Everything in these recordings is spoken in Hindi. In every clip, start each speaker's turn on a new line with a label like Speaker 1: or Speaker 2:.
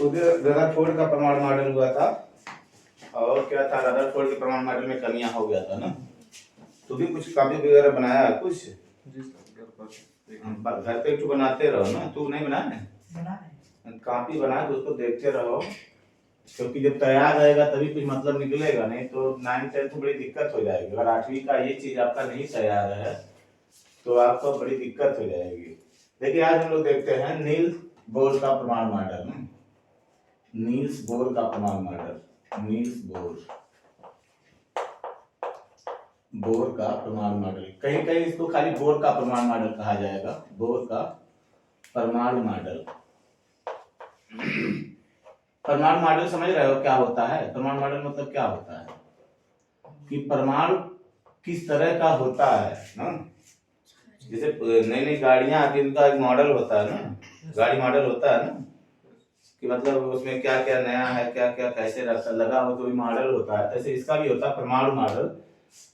Speaker 1: उधर रदरफोर्ड का परमाणु मॉडल हुआ था, और क्या था, रदरफोर्ड के परमाणु मॉडल में कमियां हो गया था ना। तू भी कुछ कॉपी वगैरह बनाया है कुछ?
Speaker 2: जी सर,
Speaker 1: घर पे तो बनाते रहो ना, तू नहीं बनाया है? कॉपी बना के उसको देखते रहो, क्योंकि जब तैयार रहेगा तभी कुछ मतलब निकलेगा, नहीं तो 9th 10th में बड़ी दिक्कत हो जाएगी। अगर 8वीं का ये चीज आपका नहीं तैयार है तो आपको बड़ी दिक्कत हो जाएगी। देखिए आज हम लोग देखते हैं नील्स बोर का परमाणु मॉडल। नील्स बोर का परमाणु मॉडल, नील्स बोर का परमाणु मॉडल, कहीं कहीं इसको खाली बोर का परमाणु मॉडल कहा जाएगा, बोर का परमाणु मॉडल। परमाणु मॉडल समझ रहे हो क्या होता है? परमाणु मॉडल मतलब क्या होता है कि परमाणु किस तरह का होता है ना। जैसे नई नई गाड़ियां आती हैं, उनका एक मॉडल होता है ना, गाड़ी मॉडल होता है ना, कि मतलब उसमें क्या क्या नया है, क्या क्या कैसे लगा हो, तो मॉडल होता है। ऐसे इसका भी होता है परमाणु मॉडल।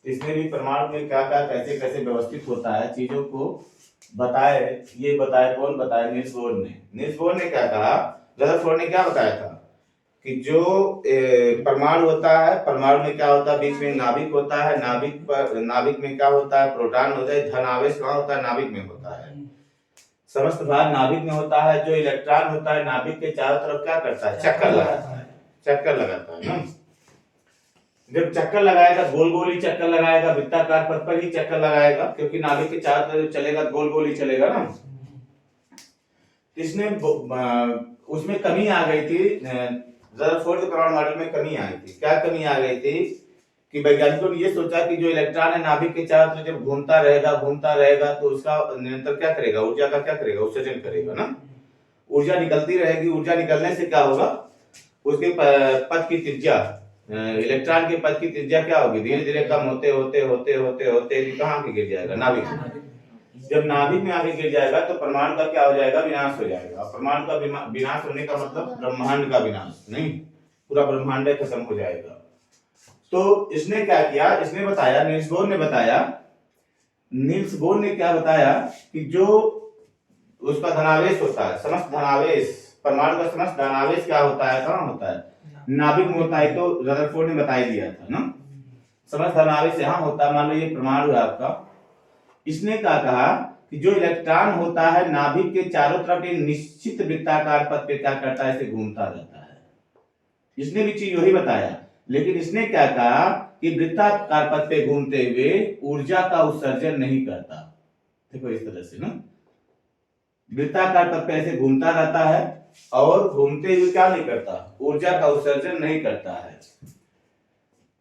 Speaker 1: इसमें भी परमाणु में क्या क्या कैसे कैसे व्यवस्थित होता है चीजों को बताए, ये बताए कौन बताए? नील्स बोर ने। नील्स बोर ने क्या कहा, रदरफोर्ड ने क्या बताया था कि जो परमाणु होता है, परमाणु में क्या होता है, बीच में नाभिक होता है, नाभिक में क्या होता है, प्रोटॉन होता है, धन आवेश कहाँ होता है, नाभिक में होता है। समस्त भार नाभिक में होता है। जो इलेक्ट्रॉन होता है नाभिक के चारों तरफ क्या करता है, चक्कर लगाता है, चक्कर लगाता है ना। जब चक्कर लगाएगा, गोल गोल ही चक्कर लगाएगा, वृत्ताकार पथ पर ही चक्कर लगाएगा, क्योंकि नाभिक के चारों तरफ चलेगा गोल गोल ही चलेगा ना। इसने उसमें कमी आ गई थी, रदरफोर्ड के परमाणु मॉडल में कमी आई थी। क्या कमी आ गई थी कि वैज्ञानिकों ने ये सोचा कि जो इलेक्ट्रॉन है नाभिक के चारों तरफ जब घूमता रहेगा तो उसका निरंतर क्या करेगा, ऊर्जा का क्या करेगा, उत्सर्जन करेगा ना। ऊर्जा निकलती रहेगी, ऊर्जा निकलने से क्या होगा, उसके पथ की त्रिज्या, इलेक्ट्रॉन के पथ की त्रिज्या क्या होगी, धीरे धीरे कम होते होते होते होते होते कहाँ के गिर जाएगा, नाभिक में। जब नाभिक में आगे गिर जाएगा तो परमाणु का क्या हो जाएगा, विनाश हो जाएगा। परमाणु का विनाश होने का मतलब ब्रह्मांड का विनाश नहीं, पूरा ब्रह्मांड खत्म हो जाएगा। तो इसने क्या किया, इसने बताया, नील्स बोर ने बताया, नील्स बोर ने क्या बताया कि जो उसका धनावेश होता है, समस्त धनावेश, परमाणु का समस्त धनावेश क्या होता है, कहाँ होता है, नाभिक में होता है। तो रदरफोर्ड ने बता ही दिया था ना, समस्त धनावेश यहाँ होता है। मान लो ये परमाणु है आपका, इसने क्या कहा कि जो इलेक्ट्रॉन होता है नाभिक के चारों तरफ एक निश्चित वृत्ताकार पथ पे क्या करता है, इसे घूमता रहता है। इसने भी चीज वही बताया, लेकिन इसने क्या कहा कि वृत्ताकार पथ पे घूमते हुए ऊर्जा का उत्सर्जन नहीं करता। देखो इस तरह से ना, वृत्ताकार पथ पे ऐसे घूमता रहता है और घूमते हुए क्या नहीं करता, ऊर्जा का उत्सर्जन नहीं करता है।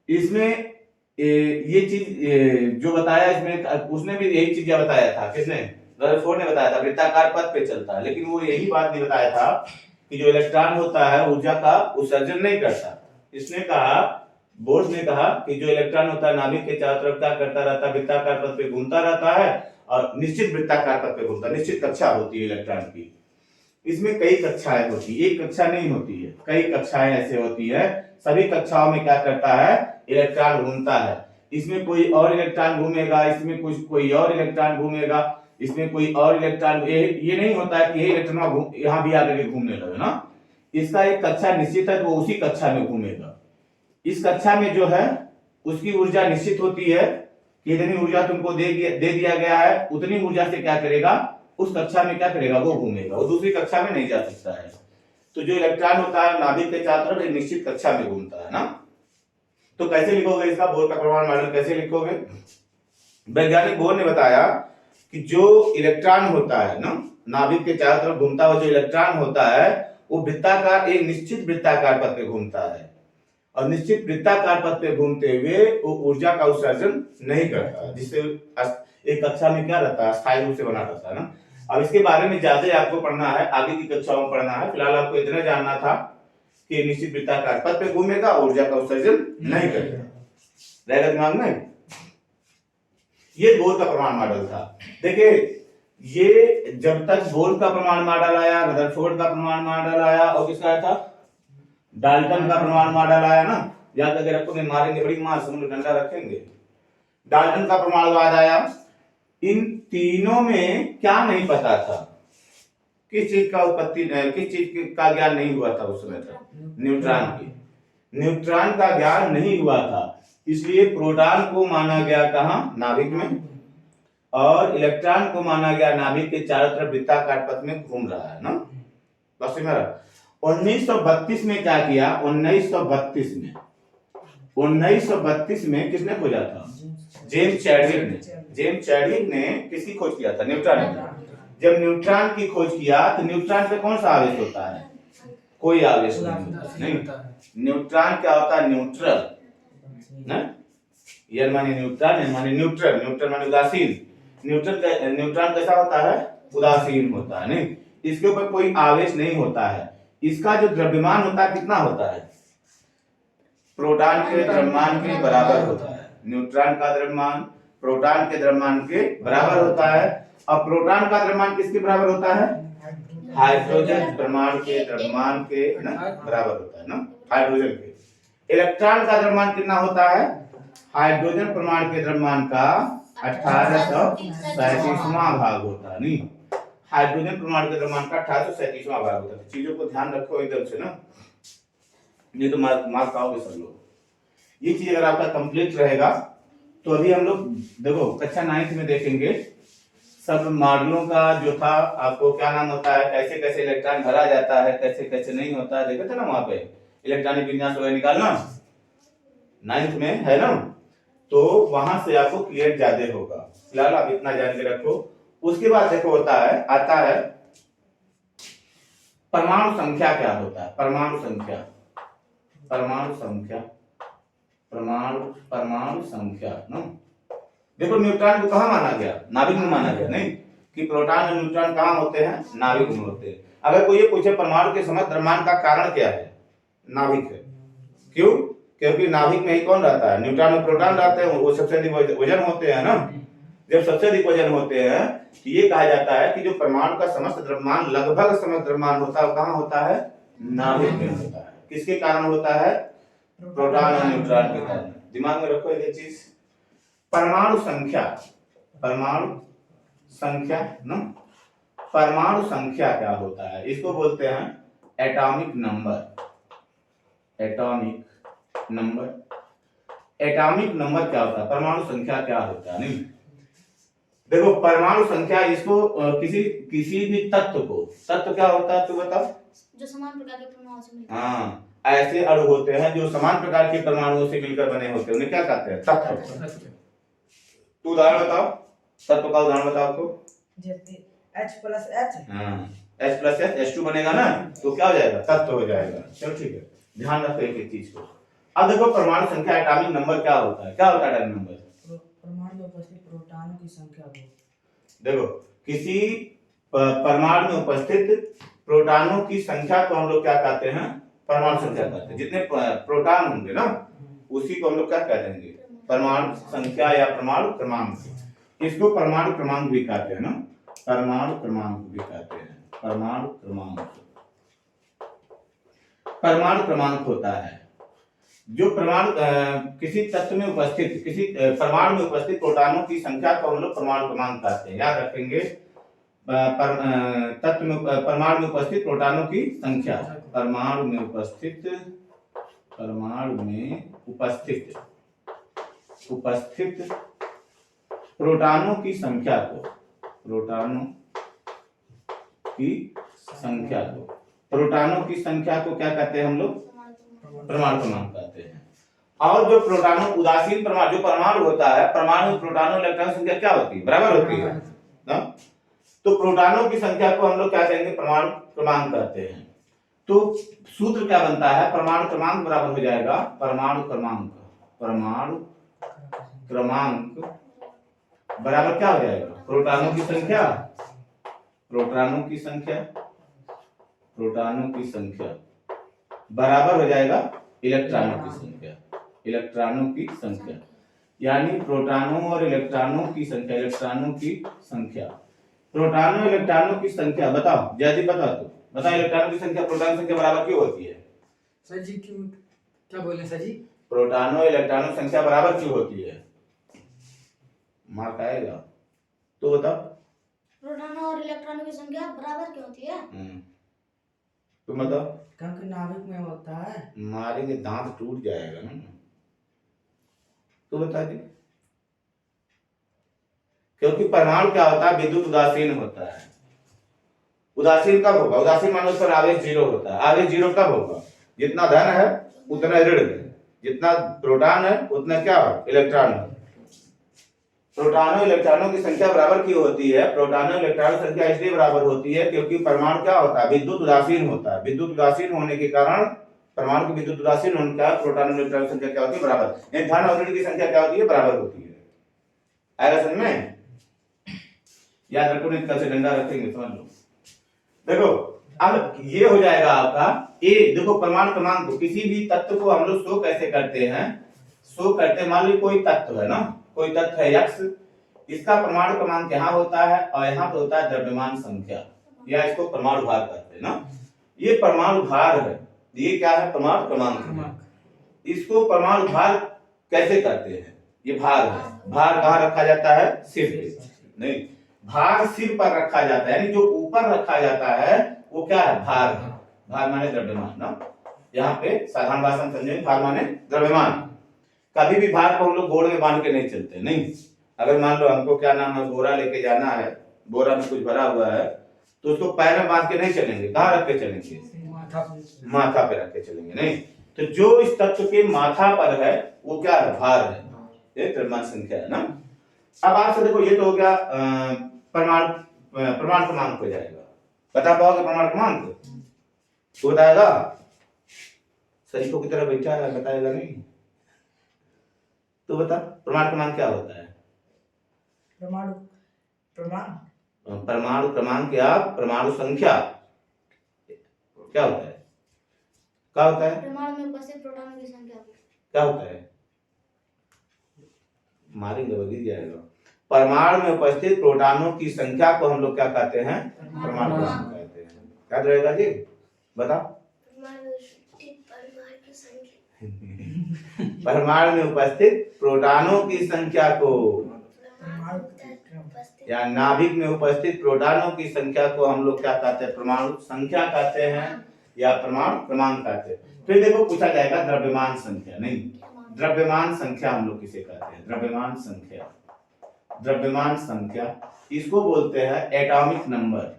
Speaker 1: इसमें ये चीज जो बताया, इसमें उसने भी यही चीज बताया था, किसने, रदरफोर्ड ने बताया था, वृत्ताकार पथ पे चलता है। लेकिन वो यही बात नहीं बताया था कि जो इलेक्ट्रॉन होता है ऊर्जा का उत्सर्जन नहीं करता। इसने कहा, बोर्स ने कहा कि जो इलेक्ट्रॉन होता है नाभिक के चारों तरफ क्या करता रहता है, वृत्ताकार पथ पे घूमता रहता है, और निश्चित वृत्ताकार पथ पे घूमता, निश्चित कक्षा होती है इलेक्ट्रॉन की। इसमें कई कक्षाएं होती है, एक कक्षा नहीं होती है, कई कक्षाएं ऐसे होती है। सभी कक्षाओं में क्या करता है, इलेक्ट्रॉन घूमता है। इसमें कोई और इलेक्ट्रॉन घूमेगा, इसमें कुछ कोई और इलेक्ट्रॉन घूमेगा, इसमें कोई और इलेक्ट्रॉन, ये नहीं होता है कि ये इलेक्ट्रॉन यहाँ भी आकर के घूमने लगे ना। इसका एक कक्षा निश्चित है, वो उसी कक्षा में घूमेगा। इस कक्षा में जो है उसकी ऊर्जा निश्चित होती है कि इतनी ऊर्जा तुमको दे दिया गया है, उतनी ऊर्जा से क्या करेगा, उस कक्षा में क्या करेगा, वो घूमेगा, वो दूसरी कक्षा में नहीं जा सकता है। तो जो इलेक्ट्रॉन होता है नाभिक के चारों तरफ एक निश्चित कक्षा में घूमता है ना। तो कैसे लिखोगे इसका, बोर का परमाणु मॉडल कैसे लिखोगे? वैज्ञानिक बोर ने बताया कि जो इलेक्ट्रॉन होता है ना, नाभिक के चारों तरफ घूमता हुआ जो इलेक्ट्रॉन होता है, वो वृत्ताकार, एक निश्चित वृत्ताकार पथ पे घूमता है, और निश्चित वृत्ताकार पथ पे घूमते हुए वो ऊर्जा का उत्सर्जन नहीं करता, जिससे एक कक्षा में क्या रहता है, स्थायी रूप से बना रहता है ना। अब इसके बारे में ज्यादा आपको पढ़ना है, आगे की कक्षाओं में पढ़ना है। फिलहाल आपको इतना जानना था कि निश्चित वृत्ताकार पथ पे घूमेगा, ऊर्जा का उत्सर्जन नहीं करेगा। रहेगा दिमाग में। ये बोर का परमाणु मॉडल था। देखिए ये जब तक बोर का परमाणु मॉडल आया, रदरफोर्ड का परमाणु मॉडल आया, और किसका आया था, डाल्टन का परमाणु मॉडल आया ना। याद करके रखोगे, मारेंगे बड़ी मार, समुद्र डंडा रखेंगे। डाल्टन का परमाणु आया। इन तीनों में क्या नहीं पता था, किस चीज का उत्पत्ति किस चीज का ज्ञान नहीं हुआ था उस समय तक? न्यूट्रॉन की। न्यूट्रॉन का ज्ञान नहीं हुआ था, इसलिए प्रोटॉन को माना गया कहाँ? नाभिक में, और इलेक्ट्रॉन को माना गया नाभिक के चारों तरफ वृत्ताकार पथ में घूम रहा है ना। बस मेरा 1932 में क्या किया? 1932 में किसने खोजा था? जेम्स चैडविक ने। जेम्स चैडविक ने किसकी खोज किया था? न्यूट्रॉन की। जब न्यूट्रॉन की खोज किया तो न्यूट्रॉन पे कौन सा आवेश होता है? कोई आवेश नहीं। न्यूट्रॉन क्या होता है? न्यूट्रल ना, एन माने न्यूट्रॉन, एन माने न्यूट्रल, न्यूट्रल माने उदासीन। न्यूट्रॉन कैसा होता है? उदासीन होता है, नहीं, इसके ऊपर कोई आवेश नहीं होता है। इसका जो द्रव्यमान होता है कितना होता है? प्रोटॉन के द्रव्यमान के बराबर होता है। न्यूट्रॉन का द्रव्यमान प्रोटॉन के द्रव्यमान के बराबर होता है। अब प्रोटॉन का द्रव्यमान किसके बराबर होता है? हाइड्रोजन परमाणु के द्रव्यमान के बराबर होता है ना, हाइड्रोजन के। इलेक्ट्रॉन का द्रव्यमान कितना होता है? हाइड्रोजन परमाणु के द्रव्यमान का 1837वां भाग होता है, नहीं, हाइड्रोजन परमाणु के द्रव्यमान का 1837वां भाग होता है। चीजों को ध्यान रखो एकदम से ना, ये तो मार्क पाओगे सब लोग। ये चीज अगर आपका कंप्लीट रहेगा तो अभी हम लोग देखो कक्षा 9th में देखेंगे सब मॉडलों का जो था, आपको क्या नाम होता है, कैसे कैसे इलेक्ट्रॉन भरा जाता है, कैसे कैसे नहीं होता है, देखे थे ना वहां पे इलेक्ट्रॉनिक विन्यास वगैरह निकालना 9th में है ना, तो वहां से आपको क्लियर ज्यादा होगा। फिलहाल आप इतना जान के रखो। उसके बाद देखो आता है परमाणु संख्या क्या होता है? परमाणु संख्या ना, देखो न्यूट्रॉन को कहाँ माना गया? नाभिक में माना गया, नहीं कि प्रोटॉन और न्यूट्रॉन कहाँ होते हैं? नाभिक में होते हैं। अगर कोई ये पूछे परमाणु के समस्त द्रव्यमान का कारण क्या है? नाभिक है। क्यों? क्योंकि नाभिक में ही कौन रहता है? न्यूट्रॉन और प्रोटॉन रहते हैं, वो सबसे अधिक वजन होते हैं ना। जब सबसे अधिक वजन होते हैं तो ये कहा जाता है कि जो परमाणु का समस्त द्रव्यमान, लगभग समस्त द्रव्यमान होता है, वो कहाँ होता है? नाभिक में होता है। किसके कारण होता है? प्रोटॉन और न्यूट्रॉन के कारण। दिमाग में रखो ये चीज। परमाणु संख्या ना, परमाणु संख्या क्या होता है? इसको बोलते हैं एटॉमिक नंबर। एटॉमिक नंबर क्या होता है? परमाणु संख्या क्या होता है? नहीं, देखो परमाणु संख्या, इसको किसी भी तत्व क्या होता है? तू बता।
Speaker 2: जो समान प्रकार के परमाणु से मिलकर,
Speaker 1: हाँ, ऐसे अणु होते हैं जो समान प्रकार के परमाणुओं से मिलकर बने होते हैं, उन्हें क्या कहते हैं? तत्व। तू उदाहरण बताओ, तत्व का उदाहरण बताओ आपको।
Speaker 3: जैसे H+H,
Speaker 1: हाँ, H+H H2 बनेगा ना, तो क्या हो जाएगा? तत्व हो जाएगा। चलो ठीक है, ध्यान रखो एक चीज को। अब देखो परमाणु संख्या, एटॉमिक नंबर क्या होता है? क्या होता है एटॉमिक नंबर?
Speaker 3: परमाणु में उपस्थित प्रोटॉनों की संख्या को।
Speaker 1: देखो किसी परमाणु में उपस्थित प्रोटॉनों की संख्या को हम लोग क्या कहते हैं? परमाणु संख्या कहते हैं। जितने प्रोटॉन होंगे ना, उसी को हम लोग क्या कह देंगे? परमाणु संख्या या परमाणु क्रमांक। इसको परमाणु क्रमांक भी कहते हैं ना, परमाणु क्रमांक भी कहते हैं। परमाणु क्रमांक होता है जो परमाणु किसी तत्व में उपस्थित, किसी परमाणु में उपस्थित प्रोटॉनों की संख्या को हम लोग परमाणु क्रमांक कहते हैं। याद रखेंगे, तत्व में परमाणु में उपस्थित प्रोटॉनों की संख्या, परमाणु में उपस्थित प्रोटॉनों की संख्या को क्या कहते हैं हम लोग? परमाणु क्रमांक कहते हैं। और जो प्रोटॉनों उदासीन परमाणु, जो परमाणु होता है, परमाणु प्रोटॉनों इलेक्ट्रॉन संख्या क्या होती है? बराबर होती है ना। तो प्रोटॉनों की संख्या को हम लोग क्या कहेंगे? परमाणु क्रमांक कहते हैं। तो सूत्र क्या बनता है? परमाणु क्रमांक बराबर हो जाएगा परमाणु क्रमांक बराबर क्या हो जाएगा? प्रोटॉनों की संख्या बराबर हो जाएगा इलेक्ट्रॉनों की संख्या। यानी प्रोटॉनों और इलेक्ट्रॉनों की संख्या, प्रोटॉनों इलेक्ट्रॉनों की संख्या बताओ। जयदीप बता इलेक्ट्रॉनों की संख्या प्रोटॉन संख्या बराबर क्यों होती है?
Speaker 4: सर जी क्यों, क्या बोले सर जी?
Speaker 1: प्रोटॉनों इलेक्ट्रॉनों संख्या बराबर क्यों होती है? मार्क आएगा तो बताओ।
Speaker 2: प्रोटॉनों और इलेक्ट्रॉनों की संख्या बराबर क्यों होती है?
Speaker 1: तो मतलब
Speaker 3: क्योंकि नाभिक में होता है।
Speaker 1: मारेंगे दांत टूट जाएगा ना। तो बता दी, क्योंकि परमाणु क्या होता है, विद्युत उदासीन होता है। उदासीन कब होगा? उदासीन मान लो पर आवेश जीरो होता है। आवेश जीरो कब होगा? जितना धन है उतना ऋण है, जितना प्रोटॉन है उतना क्या हो, इलेक्ट्रॉन है। प्रोटॉनों इलेक्ट्रॉनों की संख्या बराबर क्यों होती है? प्रोटॉनों इलेक्ट्रॉनों की संख्या इसलिए बराबर होती है क्योंकि परमाणु क्या होता है, विद्युत उदासीन होता है। विद्युत उदासीन होने के कारण, परमाणु की विद्युत उदासीन होने का प्रोटॉन इलेक्ट्रॉन की संख्या क्या होती है, बराबर। यानी धन और ऋण की संख्या क्या होती है, बराबर होती है। आएगा समझ में? याद रखो, नहीं कल से डंडा रखेंगे, समझ लो। देखो अब ये हो जाएगा आपका ए। देखो परमाणु क्रमांक को, किसी भी तत्व को हम लोग शो कैसे करते हैं, शो करते हैं। मान लो कोई तत्व है ना, कोई तत्व है x, इसका परमाणु क्रमांक यहाँ होता है और यहाँ पे होता है द्रव्यमान संख्या, या इसको परमाणु भार कहते हैं ना। ये परमाणु भार है, ये क्या है, परमाणु क्रमांक है। इसको परमाणु भार कैसे करते हैं? ये भार है। भार कहाँ रखा जाता है? सिर पे। नहीं, भार सिर पर रखा जाता है, यानी जो ऊपर रखा जाता है वो क्या है, भार है। भार माने द्रव्यमान ना। यहाँ पे साधारण भाषा में समझेंगे, भार माने द्रव्यमान। कभी भी भार को हम लोग गोड़ में बांध के नहीं चलते, नहीं। अगर मान लो हमको क्या नाम है, बोरा लेके जाना है, बोरा में कुछ भरा हुआ है, तो उसको पैर में बांध के नहीं चलेंगे। कहाँ रख के चलेंगे? माथा पे रख के चलेंगे, नहीं। तो जो इस तत्व के माथा पर है वो क्या है, भार है, ये द्रव्यमान संख्या है ना। अब आपसे देखो, ये तो हो गया परमाणु क्रमांक हो जाएगा। बता पाओगे परमाणु क्रमांक? तो बताएगा, सरीखों की तरह बैठा है, बताएगा नहीं। तो बता परमाणु क्रमांक क्या होता है? परमाणु क्रमांक या परमाणु संख्या क्या होता है? क्या होता है?
Speaker 2: परमाणु में उपस्थित प्रोटॉनों की संख्या
Speaker 1: क्या होता है? मारेंगे बगी जाएगा। परमाणु में उपस्थित प्रोटॉनों की संख्या को हम लोग क्या कहते हैं? परमाणु क्रमांक कहते हैं। क्या रहेगा जी, बता। परमाणु में उपस्थित प्रोटॉनों की संख्या को, या नाभिक में उपस्थित प्रोटॉनों की संख्या को हम लोग क्या कहते हैं? परमाणु संख्या कहते हैं या परमाणु क्रमांक कहते हैं। फिर देखो पूछा जाएगा द्रव्यमान संख्या, नहीं, द्रव्यमान संख्या हम लोग किसे कहते हैं? द्रव्यमान संख्या, द्रव्यमान संख्या इसको बोलते हैं एटॉमिक नंबर,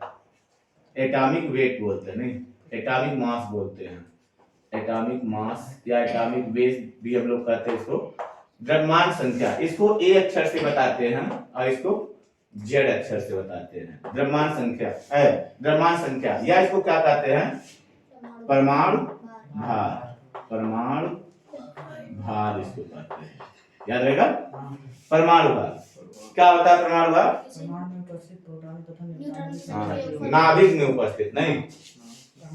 Speaker 1: एटॉमिक वेट बोलते हैं, नहीं, एटॉमिक मास बोलते हैं। एटॉमिक मास या एटॉमिक वेट भी हम लोग कहते हैं इसको। द्रव्यमान संख्या इसको ए अक्षर से बताते हैं और इसको जेड अक्षर से बताते हैं। द्रव्यमान संख्या है, द्रव्यमान संख्या, या इसको क्या कहते हैं? परमाणु भार, परमाणु भार इसको कहते हैं। याद रहेगा, परमाणु भार क्या होता है? परमाणु भार
Speaker 3: परमाणु में उपस्थित प्रोटॉन तथा न्यूट्रॉन की
Speaker 2: हाँ,
Speaker 3: संख्या।
Speaker 1: नाभिक में उपस्थित, नहीं,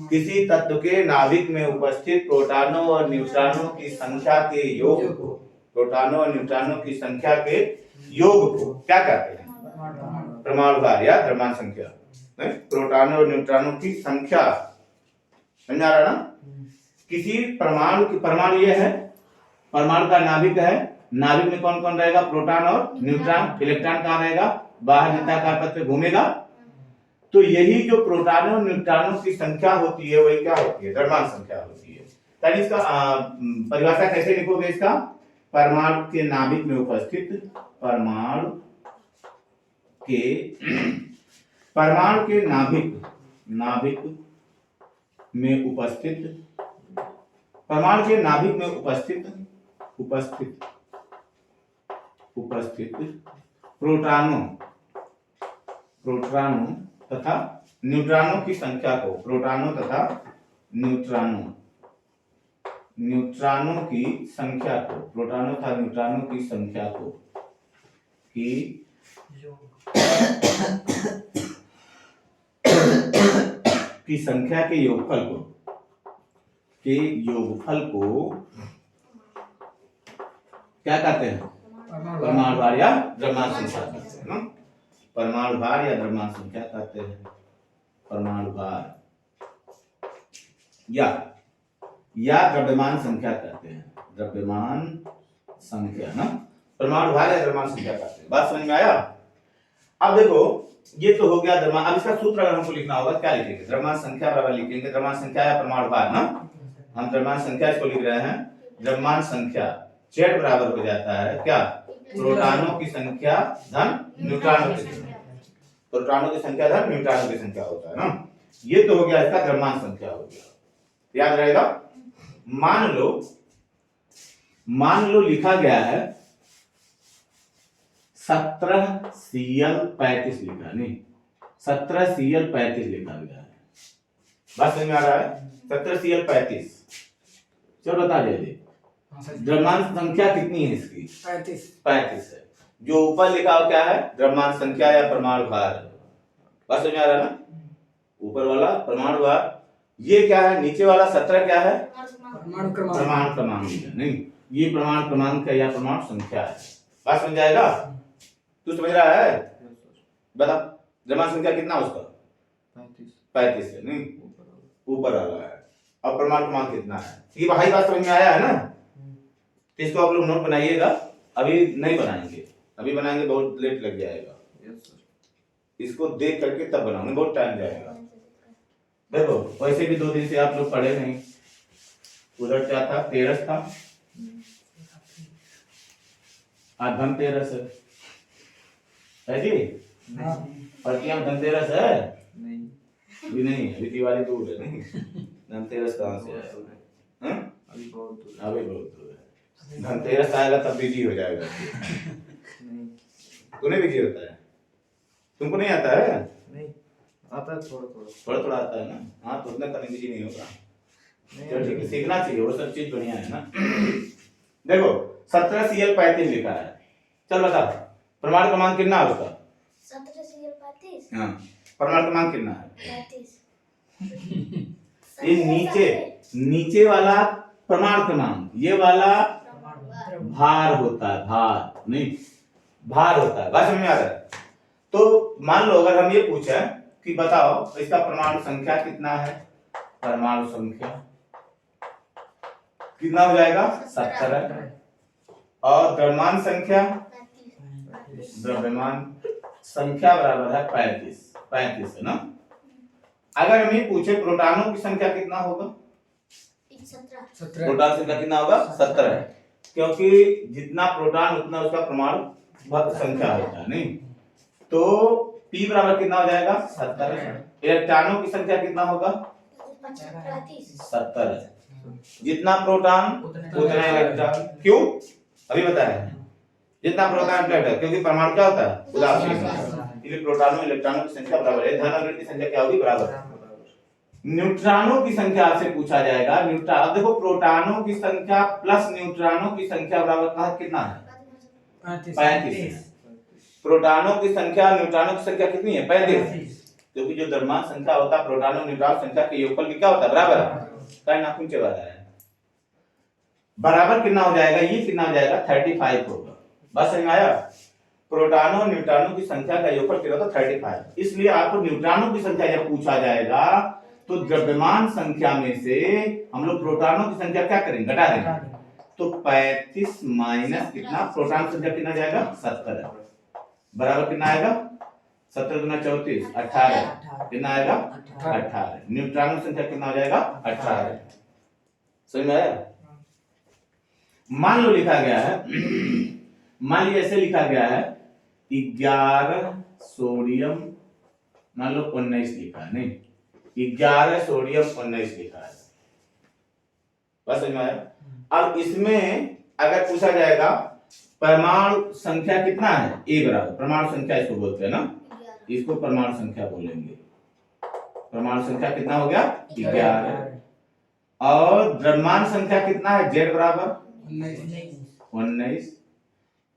Speaker 1: किसी तत्व के नाभिक में उपस्थित प्रोटॉनों और न्यूट्रॉनों की संख्या के योग को, प्रोटॉनों और न्यूट्रॉनों की संख्या के योग को क्या कहते हैं? परमाणु भार या द्रव्यमान संख्या। नहीं, प्रोटॉनों और न्यूट्रॉनों की संख्या, समझ आ रहा ना। किसी परमाणु की, परमाणु ये है, परमाणु का नाभिक है, नाभिक में कौन कौन रहेगा? प्रोटॉन और न्यूट्रॉन। इलेक्ट्रॉन कहाँ रहेगा? बाहर वृत्ताकार पथ पे घूमेगा। तो यही जो प्रोटॉनों और न्यूट्रॉनों की संख्या होती है वही क्या होती है? द्रव्यमान संख्या होती है। ताकि इसका परिभाषा कैसे लिखोगे इसका? परमाणु के नाभिक में उपस्थित, परमाणु के नाभिक में उपस्थित, परमाणु के नाभिक में उपस्थित प्रोटॉनों तथा न्यूट्रॉनों की संख्या को, प्रोटॉनों तथा न्यूट्रॉनों की संख्या को, प्रोटॉनों तथा न्यूट्रॉनों की संख्या को की संख्या के योगफल को क्या कहते हैं? परमाणु भार या द्रव्यमान संख्या कहते हैं ना। परमाणु भार या द्रव्यमान संख्या कहते हैं। परमाणु भार या द्रव्यमान संख्या कहते हैं। द्रव्यमान संख्या ना, परमाणु भार या द्रव्यमान संख्या कहते हैं। बात समझ में आया? अब देखो ये तो हो गया द्रव्यमान। अब इसका सूत्र अगर हमको लिखना होगा क्या लिखेंगे? द्रव्यमान संख्या बराबर लिखेंगे द्रव्यमान संख्या या परमाणु भार ना। हम द्रव्यमान संख्या इसको लिख रहे हैं, द्रव्यमान संख्या Z बराबर हो जाता है क्या? प्रोटॉनों की संख्या धन न्यूट्रॉनों की संख्या। प्रोटॉनों की संख्या धन न्यूट्रॉनों की संख्या होता है ना। ये तो हो गया इसका द्रव्यमान संख्या हो गया, याद रहेगा। मान लो लिखा गया है 17Cl35 लिखा नहीं, 17Cl35 लिखा गया है। बात समझ में आ रहा है? 17Cl35। चलो बता दे द्रव्यमान संख्या कितनी है इसकी? 35 है। जो ऊपर लिखा हो क्या है? द्रव्यमान संख्या या परमाणु भार। बात समझ में आ रहा है ना? ऊपर वाला परमाणु भार, ये क्या है? नीचे वाला 17 क्या है?
Speaker 4: परमाणु
Speaker 1: क्रमांक है। नहीं, ये परमाणु क्रमांक है या परमाणु संख्या है। बात समझ आएगा? तू समझ रहा है? बता द्रव्यमान संख्या कितना उसका? 35 है। नहीं, ऊपर वाला है। अब परमाणु क्रमांक कितना है? ये भाई बात समझ में आया है ना? तो इसको आप लोग नोट बनाइएगा, अभी नहीं बनाएंगे, अभी बनाएंगे बहुत लेट लग जाएगा। इसको देख करके तब बनाओगे, बहुत टाइम जाएगा। देखो वैसे भी 2 दिन से आप लोग पढ़े नहीं। उधर क्या था? तेरस था, आज धनतेरस है जी। प्रतियां धनतेरस है अभी नहीं, अभी दिवाली दूर है। नहीं, धनतेरस कहाँ से आया? अभी बहुत दूर है। धनतेरस आएगा तब बिजी हो जाएगा। तूने बिजी होता है? तुमको नहीं आता है?
Speaker 5: नहीं आता है, थोड़ा
Speaker 1: आता है ना। हाँ, तो उतना करने बिजी नहीं होगा। चलो ठीक है, सीखना चाहिए, वो सब चीज बढ़िया है ना। देखो 17Cl35 लिखा है। चल बता परमाणु क्रमांक कितना है उसका?
Speaker 2: 17Cl35।
Speaker 1: हाँ, परमाणु क्रमांक कितना है?
Speaker 2: 35।
Speaker 1: ये नीचे वाला परमाणु क्रमांक, ये वाला भार होता है, भार नहीं, भार होता है। बात समझ में आ रहा है? तो मान लो अगर हम ये पूछे कि बताओ इसका परमाणु संख्या कितना है? परमाणु संख्या कितना हो जाएगा? 17। और द्रव्यमान संख्या, द्रव्यमान संख्या बराबर है 35 है ना। अगर हम ये पूछे प्रोटॉनों की संख्या कितना होगा?
Speaker 2: 17।
Speaker 1: प्रोटॉन संख्या कितना होगा? 17 है, क्योंकि जितना प्रोटॉन उतना उसका परमाणु संख्या होता है। नहीं तो P बराबर कितना हो जाएगा? 17। इलेक्ट्रॉनों की संख्या कितना होगा? 17 है। जितना प्रोटॉन उतना इलेक्ट्रॉन। क्यों? अभी बताया, जितना प्रोटॉन इलेक्ट्रॉन, क्योंकि परमाणु क्या होता है? उदासीन होता है। इसलिए प्रोटॉनों इलेक्ट्रॉनों की संख्या बराबर है। धन और ऋण की संख्या क्या होगी? बराबर। न्यूट्रॉनों की संख्या आपसे पूछा जाएगा। न्यूट्रॉन, अब देखो प्रोटॉनों की संख्या प्लस न्यूट्रॉनों की संख्या बराबर कितना है? 35। प्रोटॉनों की संख्या न्यूट्रॉनों की संख्या कितनी है? 35। क्योंकि जो द्रव्यमान संख्या होता है प्रोटॉन और न्यूट्रॉन संख्या के योगफल की क्या होता है? बराबर। क्या नाखून चबा रहा है? बराबर कितना हो जाएगा? ये कितना हो जाएगा? 35 होगा। बस समझ में आया? प्रोटॉनों और न्यूट्रॉनों की संख्या का योगफल कितना होता है? 35। इसलिए आपको न्यूट्रॉनों की संख्या जब पूछा जाएगा तो द्रव्यमान संख्या में से हम लोग प्रोटॉनों की संख्या क्या करेंगे? घटा देंगे। तो 35 माइनस कितना? प्रोटॉन संख्या कितना जाएगा? 17 बराबर कितना आएगा? 17 गुना 34 18 कितना आएगा? 18। न्यूट्रॉनों की संख्या कितना हो जाएगा? 18। समझ में आया? मान लो लिखा गया है, मान लो ऐसे लिखा गया है 11 सोडियम, मान लो 19 लिखा है। नहीं, 11 सोडियम 19 लिखा है। बस समझ में आया? अब इसमें अगर पूछा जाएगा परमाणु संख्या कितना है? ए बराबर, परमाणु संख्या इसको बोलते हैं ना, इसको परमाणु संख्या बोलेंगे। परमाणु संख्या कितना हो गया? 11। और द्रव्यमान संख्या कितना है? जेड बराबर 19।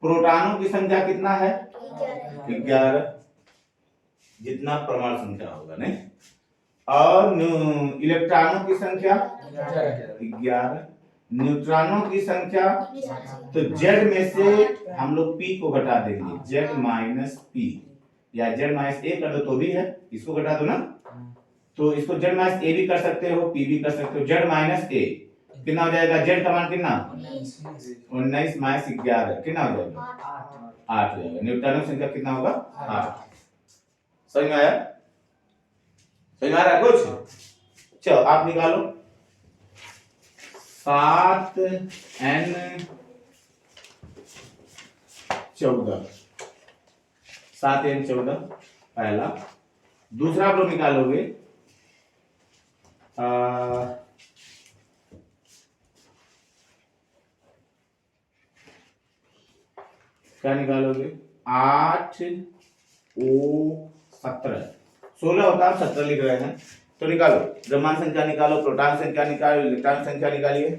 Speaker 1: प्रोटॉनों की संख्या कितना है? 11, जितना परमाणु संख्या होगा। नहीं, और इलेक्ट्रॉनों की संख्या 11, न्यूट्रॉनों की संख्या, तो जेड में से हम लोग पी को घटा देंगे, जेड माइनस पी, या जेड माइनस ए कर दो तो भी है, इसको घटा दो ना, तो इसको जेड माइनस ए भी कर सकते हो, पी भी कर सकते हो। जेड माइनस ए कितना हो जाएगा? जेड का मान कितना? 19 माइनस 11 कितना हो जाएगा? 8 हो जाएगा। न्यूट्रॉनों की संख्या कितना होगा? 8। समझ में आया? समझ में आ रहा है कुछ? चलो आप निकालो 7n 14, 7n 14 पहला। दूसरा आप लोग निकालोगे क्या निकालोगे 8 O 17, 16 होता है, 17 लिख रहे हैं तो निकालो। द्रव्यमान संख्या निकालो, प्रोटॉन संख्या निकालो, इलेक्ट्रॉन संख्या निकालिए।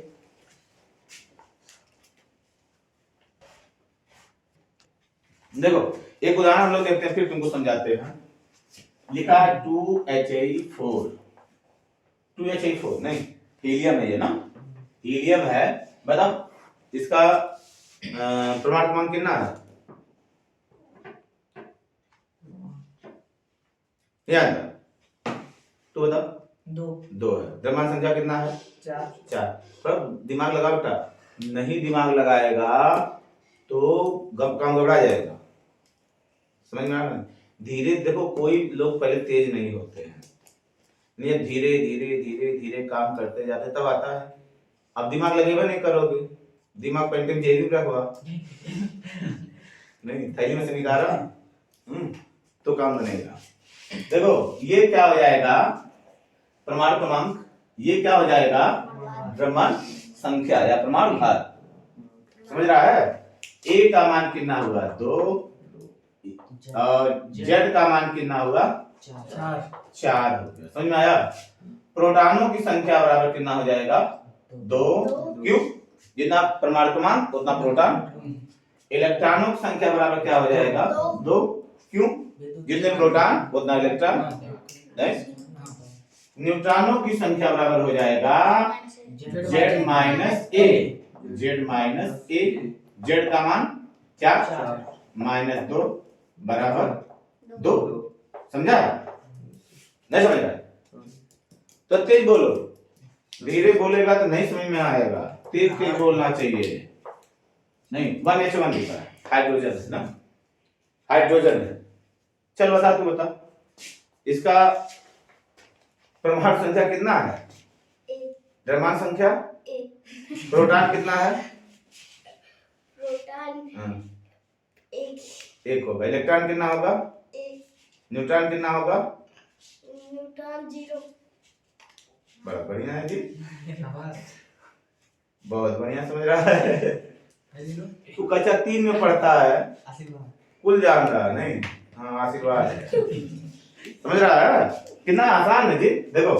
Speaker 1: देखो एक उदाहरण हम लोग देखते हैं फिर तुमको समझाते हैं। लिखा है 2Ha4, 2Ha4 नहीं हीलियम है ये ना, हीलियम है। बताओ इसका परमाणु क्रमांक कितना है? याद है तो बताओ। 2 है। द्रव्यमान संख्या कितना है? 4। पर दिमाग लगा बेटा, नहीं दिमाग लगाएगा तो काम घबरा जाएगा। समझ में आ रहा है? धीरे देखो, कोई लोग पहले तेज नहीं होते हैं, नहीं धीरे धीरे धीरे धीरे काम करते जाते तब आता है। अब दिमाग लगेगा नहीं करोगे, दिमाग पेंटिंग जेबी में रखवा नहीं थैली में से निकाला तो काम बनेगा। देखो ये क्या हो जाएगा परमाणु क्रमांक, ये क्या हो जाएगा द्रव्यमान संख्या या परमाणु भार। समझ रहा है? ए का मान कितना हुआ 2 और जेड का मान कितना हुआ 4 हो गया। समझ में आया? प्रोटॉनों की संख्या बराबर कितना हो जाएगा 2। क्यों? जितना परमाणु क्रमांक उतना प्रोटॉन। इलेक्ट्रॉनों की संख्या बराबर क्या हो जाएगा 2। क्यों? जितने प्रोटॉन उतना इलेक्ट्रॉन। न्यूट्रॉनों की संख्या बराबर हो जाएगा Z माइनस ए, Z माइनस ए। Z का मान क्या -2 बराबर 2। समझा? नहीं समझ रहा? तो तेज बोलो, धीरे बोलेगा तो नहीं समझ में आएगा, तेज तेज बोलना चाहिए। नहीं 1H1 लिखा है, हाइड्रोजन है ना, हाइड्रोजन है। चल बता, तू बता इसका परमाणु संख्या कितना है? द्रव्यमान संख्या? प्रोटॉन कितना है?
Speaker 2: प्रोटॉन
Speaker 1: 1 होगा। इलेक्ट्रॉन कितना होगा?
Speaker 2: 1।
Speaker 1: न्यूट्रॉन कितना होगा?
Speaker 2: न्यूट्रॉन 0।
Speaker 1: बड़ा बढ़िया है जी, बहुत बढ़िया समझ रहा है। तू कक्षा 3 में पढ़ता है, कुल जान रहा है नहीं? हाँ आशीर्वाद है। समझ रहा है? कितना आसान है जी। देखो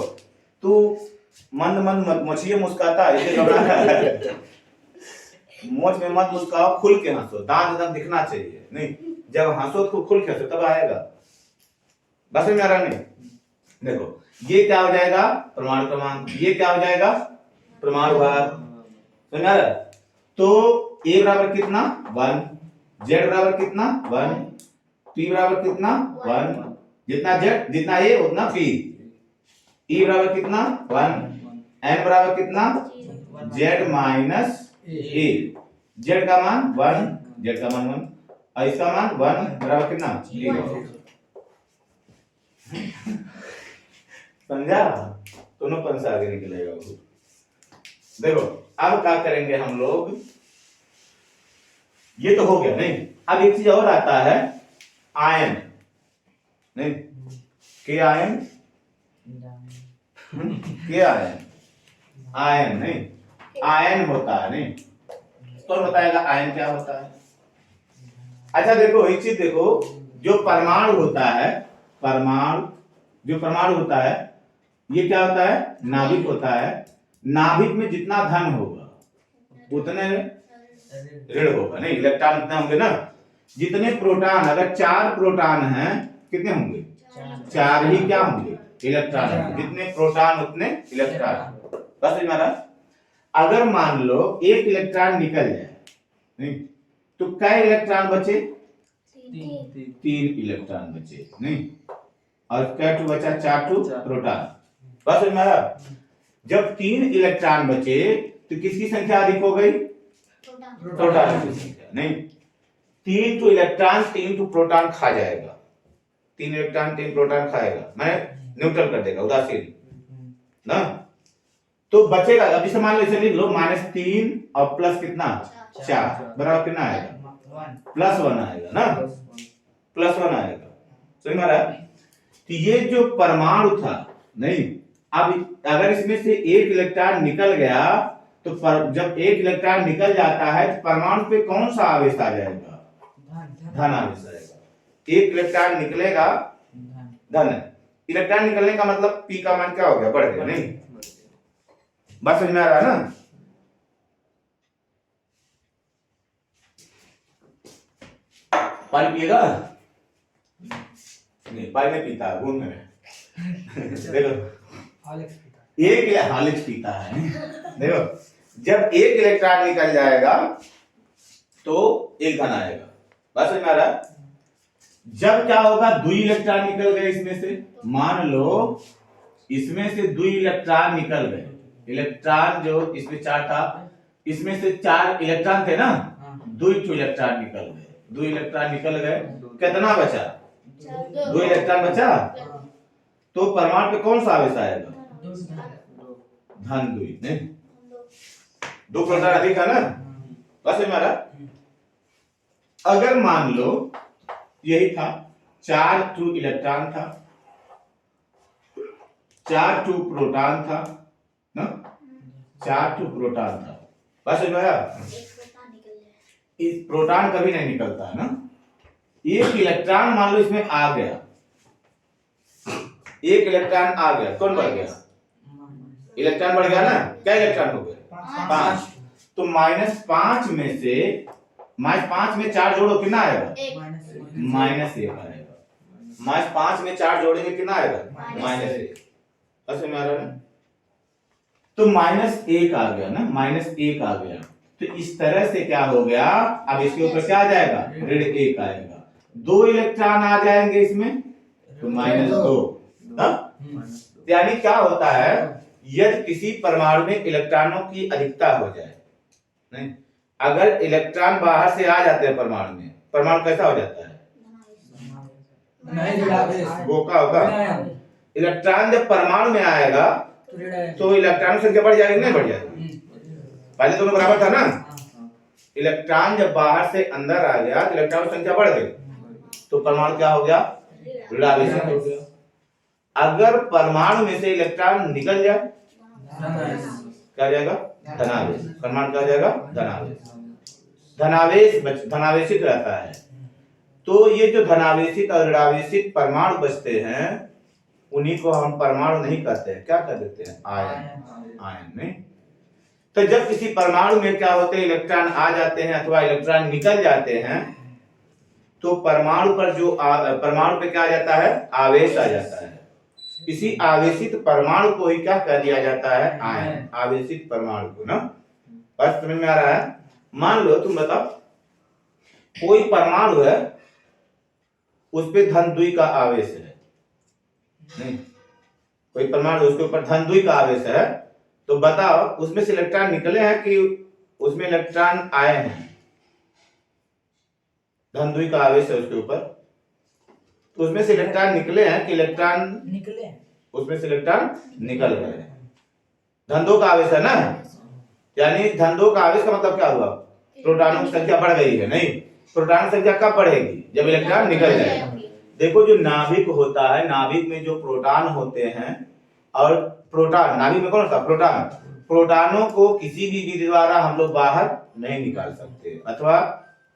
Speaker 1: तू मंद मंद मछली मुस्काता है, इसे घबरा रहा है। मोच में मत मुस्काओ, खुल के हंसो, दांत एकदम दिखना चाहिए। नहीं जब हंसो तो खुल के हंसो तब आएगा। बस में आ रहा नहीं? देखो ये क्या हो जाएगा परमाणु क्रमांक, ये क्या हो जाएगा परमाणु भार। समझ आ रहा है? तो ए बराबर कितना 1, जेड बराबर कितना 1, पी बराबर कितना 1, जितना जेड जितना ए उतना पी। ई बराबर कितना 1, एन बराबर कितना जेड माइनस ए। जेड का मान 1, जेड का मान 1 और इसका मान 1 बराबर कितना 0। समझा? दोनों पन से आगे निकलेगा। देखो अब क्या करेंगे हम लोग, ये तो हो गया नहीं। अब एक चीज और आता है आयन, नहीं के आयन, के आयन, आयन नहीं आयन होता है नहीं। कौन बताएगा आयन क्या होता है? अच्छा देखो एक चीज देखो, जो परमाणु होता है, परमाणु जो परमाणु होता है ये क्या होता है नाभिक होता है। नाभिक में जितना धन होगा उतने ऋण होगा नहीं, इलेक्ट्रॉन उतने होंगे ना। जितने प्रोटॉन, अगर 4 प्रोटॉन हैं कितने होंगे 4 ही क्या होंगे इलेक्ट्रॉन। जितने प्रोटॉन उतने इलेक्ट्रॉन। बस समझ में आ रहा? अगर मान लो एक इलेक्ट्रॉन निकल जाए नहीं तो कै इलेक्ट्रॉन बचे 3 इलेक्ट्रॉन बचे नहीं, और क्या टू बचा 4 प्रोटॉन। बस समझ में आ रहा? जब 3 इलेक्ट्रॉन बचे तो किसकी संख्या अधिक हो गई प्रोटॉन की संख्या नहीं। 3 इलेक्ट्रॉन 3 प्रोटॉन खा जाएगा। 3 इलेक्ट्रॉन 3 प्रोटॉन खाएगा, मैं न्यूट्रल कर देगा, उदासीन ना। तो बचेगा, अब इसे मान लो, इसे लिख लो -3 और प्लस कितना 4 बराबर कितना आएगा +1 आएगा ना, +1 आएगा। समझ में आ रहा है? तो ये जो परमाणु था नहीं, अब अगर इसमें से एक इलेक्ट्रॉन निकल गया तो जब एक इलेक्ट्रॉन निकल जाता है तो परमाणु पे कौन सा आवेश आ जाएगा? धन आवेश आएगा। एक इलेक्ट्रॉन निकलेगा धन, इलेक्ट्रॉन निकलने का मतलब पी का मान क्या हो गया? बढ़ गया नहीं? बात समझ में आ रहा है ना? पानी पिएगा? नहीं, पानी नहीं पीता, घूम में देखो
Speaker 4: हॉर्लिक्स पीता
Speaker 1: एक हॉर्लिक्स पीता है। देखो जब एक इलेक्ट्रॉन निकल जाएगा तो एक धन आएगा। बात समझ में आ रहा है? जब क्या होगा? 2 इलेक्ट्रॉन निकल गए इसमें से, मान लो इसमें से 2 इलेक्ट्रॉन निकल गए, इलेक्ट्रॉन जो इसमें 4 था, इसमें से 4 इलेक्ट्रॉन थे ना, 2 इलेक्ट्रॉन निकल गए, 2 इलेक्ट्रॉन निकल गए, कितना बचा? 2 इलेक्ट्रॉन बचा। तो परमाणु पे कौन सा आवेश आएगा? धन 2 नहीं, 2 प्रोटॉन अधिक है ना। बस हमारा अगर मान लो यही था, 4 2 इलेक्ट्रॉन था, 4 2 प्रोटॉन था ना, 4 2 प्रोटॉन था। बस हमारा इस प्रोटॉन कभी नहीं निकलता है ना। एक इलेक्ट्रॉन मान लो इसमें आ गया, एक इलेक्ट्रॉन आ गया, कौन बढ़ गया? इलेक्ट्रॉन बढ़ गया ना। क्या इलेक्ट्रॉन हो गए? 5। तो -5 में से -5 में 4 जोड़ो कितना आएगा? -1 आएगा। -5 में 4 जोड़ेंगे कितना आएगा? -1। ऐसे में आ रहा है ना? तो -1 आ गया ना, -1 आ गया। तो इस तरह से क्या हो गया? अब इसके ऊपर क्या आ जाएगा? -1 आएगा। 2 इलेक्ट्रॉन आ जाएंगे इसमें तो -2। यानी क्या होता है? यदि किसी परमाणु में इलेक्ट्रॉनों की अधिकता हो जाए, नहीं, अगर इलेक्ट्रॉन बाहर से आ जाते हैं परमाणु में, परमाणु कैसा हो जाता है? बोका होगा। इलेक्ट्रॉन जब परमाणु में आएगा तो इलेक्ट्रॉन की संख्या बढ़ जाएगी नहीं बढ़ जाएगी? पहले दोनों बराबर था ना। इलेक्ट्रॉन जब बाहर से अंदर आ गया तो इलेक्ट्रॉन की संख्या बढ़ गई, तो परमाणु क्या हो गया? ऋणावेशित हो गया। अगर परमाणु में से इलेक्ट्रॉन निकल जाए क्या हो जाएगा? धनावेश। परमाणु क्या हो जाएगा? धनावेश। धनावेशित रहता है। तो ये जो धनावेशित और ऋणावेशित परमाणु बचते हैं उन्हीं को हम परमाणु नहीं कहते हैं, क्या कह देते हैं? आयन। आयन नहीं। तो जब किसी परमाणु में क्या होते हैं? इलेक्ट्रॉन आ जाते हैं अथवा इलेक्ट्रॉन निकल जाते हैं तो परमाणु पर जो परमाणु पे क्या आ जाता है? आवेश आ जाता है। इसी आवेशित परमाणु को ही क्या कह दिया जाता है? आयन। आवेशित परमाणु को ना। बस समझ में आ रहा है? मान लो तुम बताओ कोई परमाणु है, उस पे धन 2 का आवेश है, नहीं, कोई परमाणु उसके ऊपर धन 2 का आवेश है, तो बताओ उसमें से इलेक्ट्रॉन निकले हैं कि उसमें इलेक्ट्रॉन आए हैं? धन 2 का आवेश है उसके ऊपर, तो उसमें से इलेक्ट्रॉन निकले हैं कि इलेक्ट्रॉन
Speaker 3: निकले?
Speaker 1: उसमें से इलेक्ट्रॉन निकल गए हैं। धन 2 का आवेश है ना, यानी धन 2 का आवेश का मतलब क्या हुआ? प्रोटॉनों की संख्या बढ़ गई है नहीं? प्रोटॉन की संख्या कब बढ़ेगी? जब इलेक्ट्रॉन निकल जाएगा। देखो जो नाभिक होता है, नाभिक में जो प्रोटॉन होते हैं और प्रोटॉन, नाभिक में कौन सा? प्रोटॉन। प्रोटॉनों को किसी भी विधि द्वारा हम लोग बाहर नहीं निकाल सकते, अथवा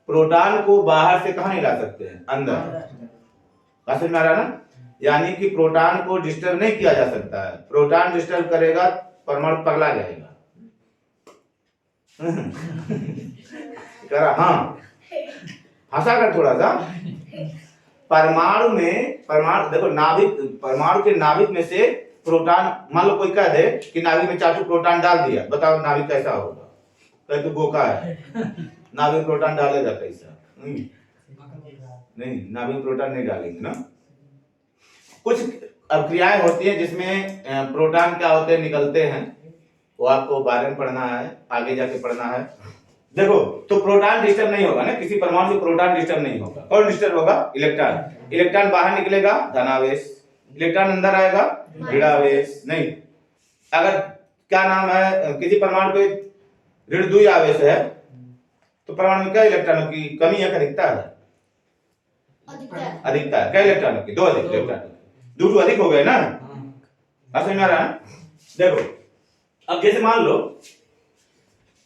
Speaker 1: प्रोटॉन को बाहर से कहां नहीं ला सकते हैं? अंदर। समझ में आ रहा ना? यानी कि प्रोटॉन को डिस्टर्ब नहीं किया जा सकता है। प्रोटॉन डिस्टर्ब करेगा परमाणु पगला जाएगा। करा हाँ, हंसा कर थोड़ा सा। परमाणु में, परमाणु देखो नाभिक, परमाणु के नाभिक में से प्रोटॉन, मान लो कोई कह दे कि नाभिक में 4 प्रोटॉन डाल दिया, बताओ नाभिक कैसा होगा? कह तो बोका है, नाभिक प्रोटॉन डालेगा कैसा? नहीं, नाभिक प्रोटॉन नहीं डालेंगे ना। कुछ क्रियाएं होती हैं जिसमें प्रोटॉन क्या होते हैं? निकलते हैं। वो आपको बारे में पढ़ना है, आगे जाके पढ़ना है। देखो, तो प्रोटॉन डिस्टर्ब नहीं होगा ना, किसी परमाणु से प्रोटॉन डिस्टर्ब नहीं होगा। कौन डिस्टर्ब होगा? इलेक्ट्रॉन। इलेक्ट्रॉन बाहर निकलेगा धनावेश, इलेक्ट्रॉन अंदर आएगा ऋणावेश। नहीं, अगर क्या नाम है किसी परमाणु पे ऋण द्वि आवेश है तो परमाणु में क्या इलेक्ट्रॉनों की कमी है, अधिकता है? अधिकता है। क्या इलेक्ट्रॉनों की? 2 अधिक इलेक्ट्रॉन, 2 अधिक हो गए ना। समझ में आ रहा है? देखो, अब जैसे मान लो,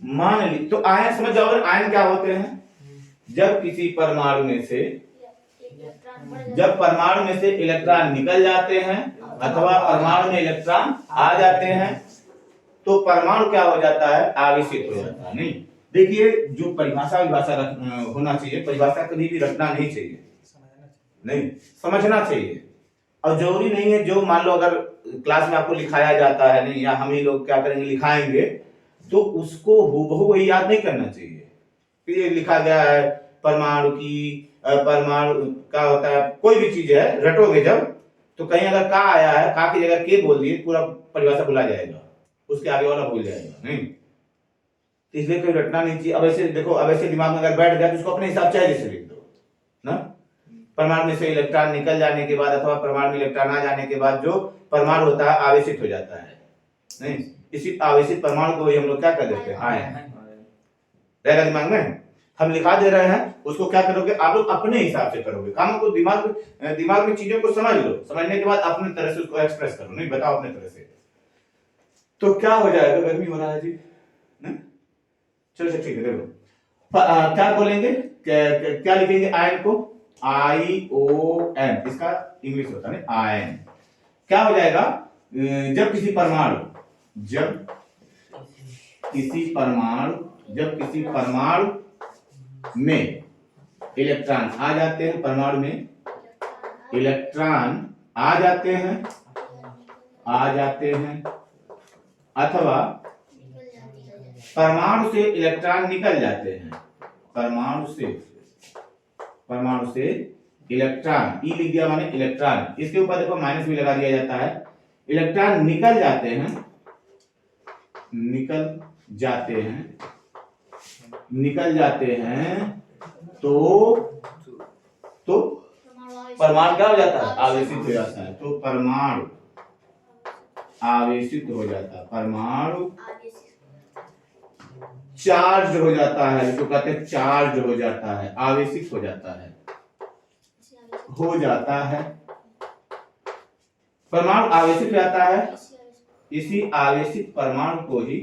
Speaker 1: मान ली तो आयन समझ जाओ। आयन क्या होते हैं? जब किसी परमाणु में से इलेक्ट्रॉन निकल जाते हैं अथवा परमाणु में इलेक्ट्रॉन आ जाते हैं तो परमाणु क्या हो जाता है? आवेशित हो जाता है। नहीं, देखिए, जो परिभाषा होना चाहिए, परिभाषा कभी भी रखना नहीं चाहिए, नहीं, समझना चाहिए। और जरूरी नहीं है जो मान लो अगर क्लास में आपको लिखाया जाता है, नहीं, या हम ही लोग क्या करेंगे लिखाएंगे, तो उसको हूबहू वही याद नहीं करना चाहिए कि ये लिखा गया है परमाणु की, परमाणु का होता है, कोई भी चीज है रटोगे जब तो कहीं अगर का आया है, का की जगह के बोल दिए, पूरा परिभाषा भुला जाएगा, उसके आगे वाला भूल जाएगा। नहीं, इसलिए कोई रटना नहीं चाहिए। अब ऐसे देखो, अब ऐसे दिमाग में अगर बैठ गया तो उसको अपने हिसाब चाहे जैसे लिख दो ना। परमाणु में से इलेक्ट्रॉन निकल जाने के बाद अथवा परमाणु में इलेक्ट्रॉन आ जाने के बाद जो परमाणु होता है आवेशित हो जाता है। नहीं, इसी आवेशित परमाणु को ही हम लोग क्या कर देते हैं? आयन। रहेगा दिमाग में? हम लिखा दे रहे हैं, उसको क्या करोगे आप लोग? अपने हिसाब से करोगे काम को। दिमाग में चीजों को समझ लो, समझने के बाद अपने तरह से उसको एक्सप्रेस करो। नहीं, बताओ अपने तरह से। तो क्या हो जाएगा? गर्मी हो रहा है जी ना? चलो ठीक है, देखो क्या बोलेंगे, क्या लिखेंगे आयन को? ION, इसका इंग्लिश होता है ना आयन। क्या हो जाएगा? जब किसी परमाणु में इलेक्ट्रॉन आ जाते हैं, परमाणु में इलेक्ट्रॉन आ जाते हैं अथवा परमाणु से इलेक्ट्रॉन निकल जाते हैं, परमाणु से इलेक्ट्रॉन, ई लिख दिया माने इलेक्ट्रॉन, इसके ऊपर देखो माइनस भी लगा दिया जाता है। इलेक्ट्रॉन निकल जाते हैं तो परमाणु क्या हो जाता है? आवेशित हो जाता है। तो परमाणु आवेशित हो जाता है, परमाणु चार्ज हो जाता है, इसको कहते हैं चार्ज हो जाता है, आवेशित हो जाता है, परमाणु आवेशित हो जाता है। इसी आवेशित परमाणु को ही,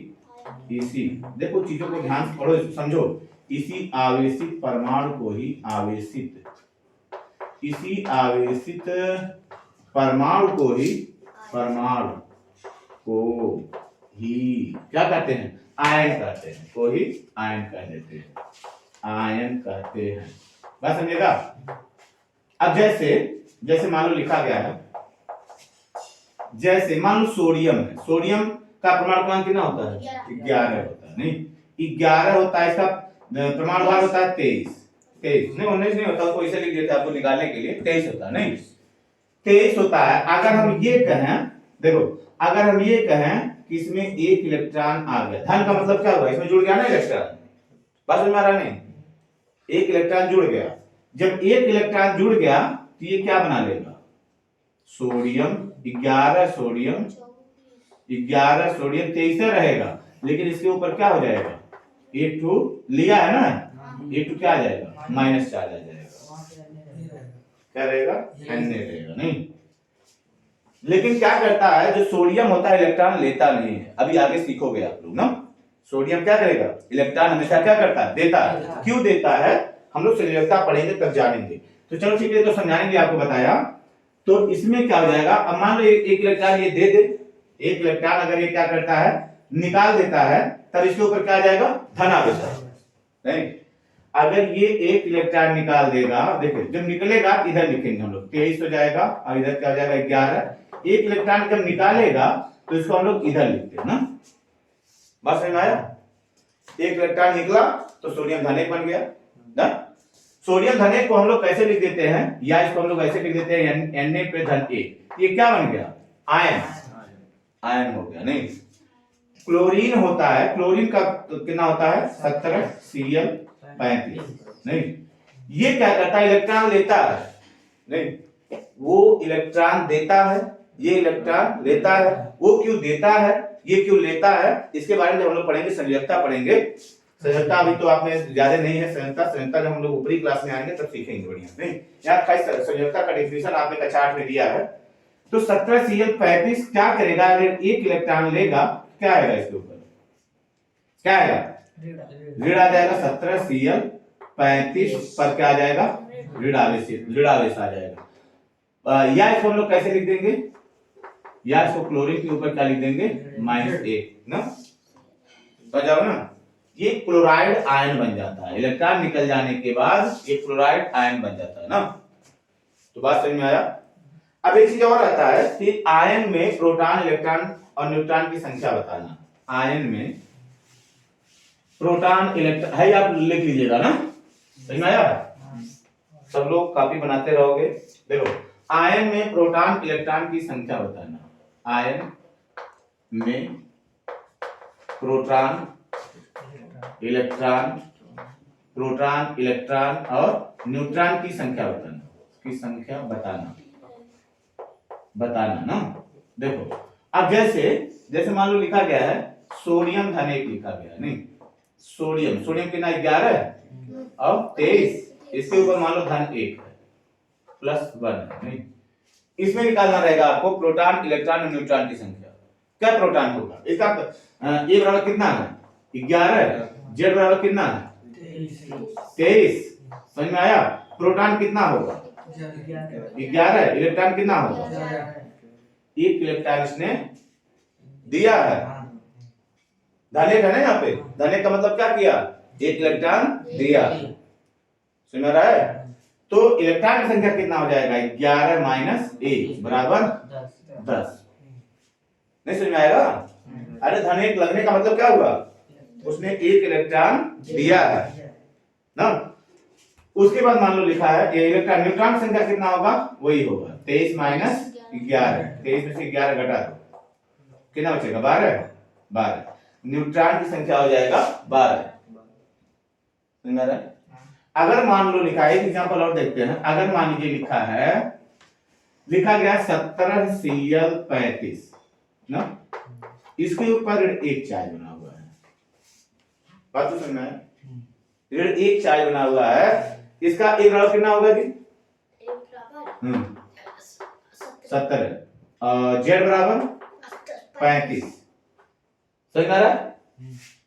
Speaker 1: इसी, देखो चीजों को ध्यान से पढ़ो, समझो, इसी आवेशित परमाणु को ही क्या कहते हैं? आयन कहते हैं, को ही आयन कह देते हैं, आयन कहते हैं। बात समझेगा? अब जैसे मान लो लिखा गया है, जैसे मान लो सोडियम है, सोडियम का परमाणु क्रमांक कितना होता है? 11 होता है। नहीं, 11 होता है, इसका परमाणु भार होता है 23 नहीं, 19 नहीं होता, उसको इसे लिख देते हैं आपको निकालने के लिए, 23 होता है। नहीं, 23 होता है। अगर हम ये कहें, देखो, अगर हम ये कहें कि इसमें एक इलेक्ट्रॉन आ गया, धन का मतलब क्या हुआ? इसमें जुड़ गया ना इलेक्ट्रॉन, बात समझ में आ रहा नहीं? एक इलेक्ट्रॉन जुड़ गया, जब एक इलेक्ट्रॉन जुड़ गया तो ये क्या बना लेगा? सोडियम 11 सोडियम 23 रहेगा, लेकिन इसके ऊपर क्या हो जाएगा? एक लिया है ना, एक क्या आ जाएगा? माइनस चार्ज आ जाएगा। क्या रहेगा? Na रहेगा। नहीं, लेकिन क्या करता है, जो सोडियम होता है इलेक्ट्रॉन लेता नहीं है। अभी आगे सीखोगे आप लोग ना, सोडियम क्या करेगा? इलेक्ट्रॉन हमेशा क्या करता है? देता है। क्यों देता है? हम लोग संयोजकता पढ़ेंगे तब जानेंगे। तो चलो ठीक है, तो समझाएंगे, आपको बताया। तो इसमें क्या हो जाएगा? अब मान लो एक इलेक्ट्रॉन ये दे दे, एक इलेक्ट्रॉन अगर ये क्या करता है? निकाल देता है, तब इसके ऊपर क्या आ जाएगा? धन आवेश। नहीं, अगर ये एक इलेक्ट्रॉन निकाल देगा, देखो जब निकलेगा इधर लिखेंगे हम लोग, 23 हो जाएगा और इधर क्या हो जाएगा? 11। एक इलेक्ट्रॉन जब निकालेगा तो इसको हम लोग इधर लिखते हैं ना, बात समझ में आया? एक इलेक्ट्रॉन निकला तो सोडियम धनेक बन गया ना। सोडियम धनेक को हम लोग कैसे लिख देते हैं, या इसको हम लोग ऐसे लिख देते हैं Na पे धन 1, ये क्या बन गया? आयन, आयन हो गया। नहीं, क्लोरीन होता है, क्लोरीन का तो कितना होता है 17 Cl35। नहीं, ये क्या करता है, इलेक्ट्रॉन लेता है, नहीं वो इलेक्ट्रॉन देता है, ये इलेक्ट्रॉन लेता है। वो क्यों देता है, ये क्यों लेता है, इसके बारे में जब हम लोग पढ़ेंगे, संयोजकता पढ़ेंगे। संयोजकता अभी तो आपने ज्यादा नहीं है, संयोजकता जब हम लोग ऊपरी क्लास में आएंगे तब सीखेंगे बढ़िया। नहीं, यहाँ खास संयोजकता का डेफिनेशन आपने कक्षा 8 में दिया है। तो 17 Cl35 क्या करेगा, अगर एक इलेक्ट्रॉन लेगा क्या आएगा इसके ऊपर, क्या आएगा, ऋण आ जाएगा। 17 Cl35 पर क्या आ जाएगा, ऋण आवेश आ जाएगा। या इसको हम लोग कैसे लिख देंगे, या इसको क्लोरीन के ऊपर क्या लिख देंगे, -1 ना, समझ ना। ये क्लोराइड आयन बन जाता है, इलेक्ट्रॉन निकल जाने के बाद ये क्लोराइड आयन बन जाता है ना। तो बात समझ में आया। अब एक चीज और आता है कि आयन में प्रोटॉन, इलेक्ट्रॉन और न्यूट्रॉन की संख्या बताना। आयन में प्रोटॉन, इलेक्ट्रॉन है, आप लिख लीजिएगा ना, समझ में आया। सब लोग कॉपी बनाते रहोगे। देखो, आयन में प्रोटॉन, इलेक्ट्रॉन की संख्या बताना। आयन में प्रोटॉन, इलेक्ट्रॉन और न्यूट्रॉन की संख्या बताना, की संख्या बताना ना। देखो, अब जैसे मान लो लिखा गया है सोडियम -1 लिखा गया है, नहीं सोडियम कितना 11 और 23, इसके ऊपर मान लो -1 है, +1 नहीं। इसमें निकालना रहेगा आपको प्रोटॉन, इलेक्ट्रॉन और न्यूट्रॉन की संख्या। क्या प्रोटॉन होगा इसका, ए बराबर कितना है 11, जेड बराबर कितना है 23, समझ में आया। प्रोटॉन कितना होगा 11, इलेक्ट्रॉन कितना होगा, एक इलेक्ट्रॉन इसने दिया है। धनेक है ना, यहाँ पे धनेक का मतलब क्या किया, एक इलेक्ट्रॉन दिया, समझ में आ रहा है। तो इलेक्ट्रॉन की संख्या कितना हो जाएगा, 11 - 1 बराबर 10। नहीं समझ में आएगा। अरे धनेक लगने का मतलब क्या हुआ, उसने एक इलेक्ट्रॉन दिया है ना। उसके बाद मान लो लिखा है ये इलेक्ट्रॉन, न्यूट्रॉन की संख्या कितना होगा, वही होगा 23 - 11, 23 में से 11 घटा दो, कितना बचेगा 12। न्यूट्रॉन की संख्या हो जाएगा 12, समझ में आ रहा है। अगर मान लो लिखा है, एक एग्जांपल और देखते हैं। अगर मान लीजिए लिखा गया 17 Cl35 ना, इसके ऊपर एक चार्ज बना हुआ है, बात तो समझ में आया। ऋण एक चार्ज बना हुआ है, इसका एक बराबर कितना होगा जी, 17 और जेड बराबर 35, समझ में आ रहा है।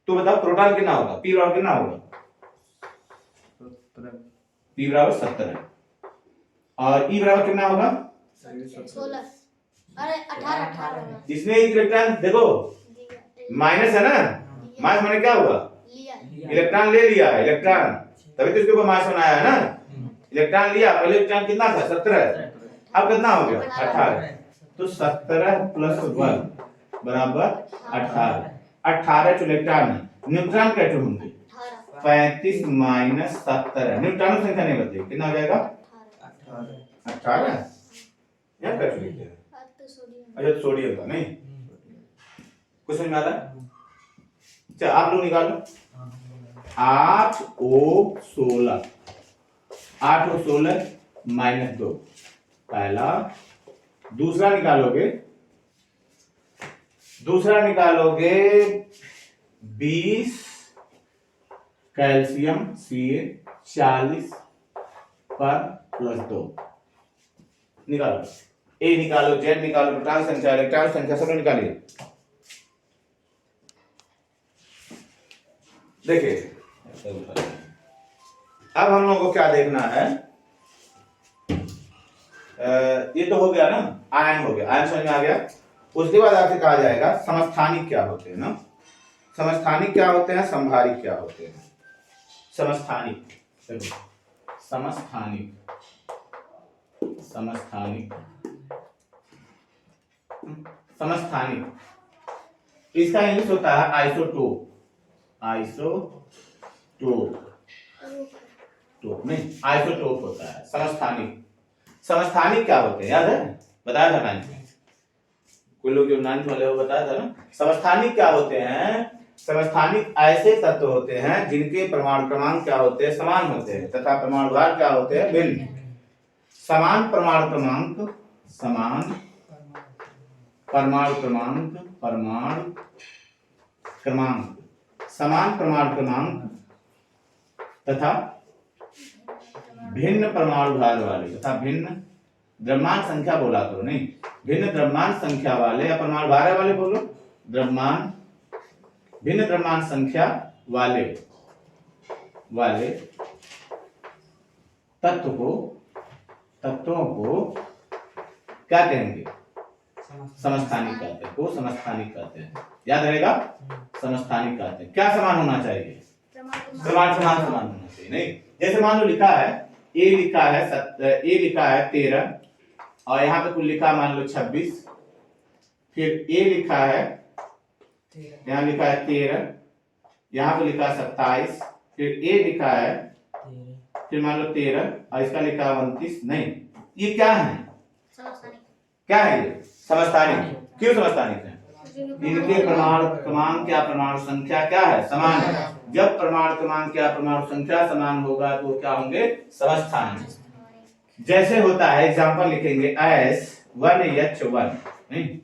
Speaker 1: तो बताओ प्रोटॉन कितना होगा, पी बराबर कितना होगा, पी बराबर 17 और ई बराबर कितना होगा
Speaker 2: 16, अरे 18
Speaker 1: इसमें एक इलेक्ट्रॉन देखो माइनस है ना, माइनस माने क्या हुआ, इलेक्ट्रॉन ले लिया, इलेक्ट्रॉन तभी तो इसके ऊपर माइनस बनाया है ना। इलेक्ट्रॉन लिया, पहले इलेक्ट्रॉन कितना था 17, अब कितना हो गया 18। तो 17 + 1 बराबर 18 जो इलेक्ट्रॉन है। न्यूट्रॉन कैसे होंगे 35 - 17, न्यूट्रॉन की संख्या नहीं बदलेगी, कितना हो जाएगा 18। यहाँ कैसे लिखते हैं, अच्छा सोडियम का नहीं, कुछ समझ में आ रहा है। अच्छा आप लोग निकालो 8O16 -2 पहला। दूसरा निकालोगे 20 कैल्शियम Ca40 पर +2 निकालो। ए निकालो, जेड निकालो, प्रोटॉन संख्या, इलेक्ट्रॉन संख्या सब निकालिए। देखिए अब हम लोगों को क्या देखना है, ये तो हो गया ना, आयन हो गया, आयन समझ में आ गया। उसके बाद आपसे कहा जाएगा समस्थानिक क्या होते हैं ना। समस्थानिक क्या होते हैं, संभारिक क्या होते हैं। समस्थानिक इसका इंग्लिश होता है आइसोटोप होता है। समस्थानिक क्या होते हैं, याद है, बताया था मैंने। कोई लोग जो 9th वाले वो बताया था ना। समस्थानिक क्या होते हैं? समस्थानिक ऐसे तत्व होते हैं जिनके परमाणु क्रमांक क्या होते हैं? समान होते हैं तथा परमाणु भार क्या होते हैं? भिन्न। समान परमाणु क्रमांक, समान परमाणु क्रमांक, परमाणु क्रमांक, समान परमाणु क्रमांक तथा भिन्न परमाणु भार वाले तथा भिन्न द्रव्यमान संख्या बोला करो, नहीं भिन्न द्रव्यमान संख्या वाले या परमाणु भार वाले बोलो, द्रव्यमान भिन्न द्रव्यमान संख्या वाले तत्वों को क्या कहेंगे? समस्थानिक कहते हैं, को समस्थानिक कहते हैं। याद रहेगा, समस्थानिक कहते हैं। क्या समान होना चाहिए? प्रमाण समान होना चाहिए। नहीं, जैसे मान लो लिखा है ए लिखा है 13 और यहाँ पे कुल लिखा मान लो 26, फिर ए लिखा है, यहाँ लिखा है 13, यहाँ पे लिखा है 27, फिर ए लिखा है, फिर मान लो 13 और इसका लिखा है 29। नहीं, ये क्या है? क्या है ये? समस्थानिक। क्यों समस्थानिक है? इनके परमाणु क्रमांक या परमाणु संख्या क्या है? समान है। जब परमाणु क्रमांक या परमाणु संख्या समान होगा तो क्या होंगे? समस्थानिक। जैसे होता है, एग्जांपल लिखेंगे S1H1, नहीं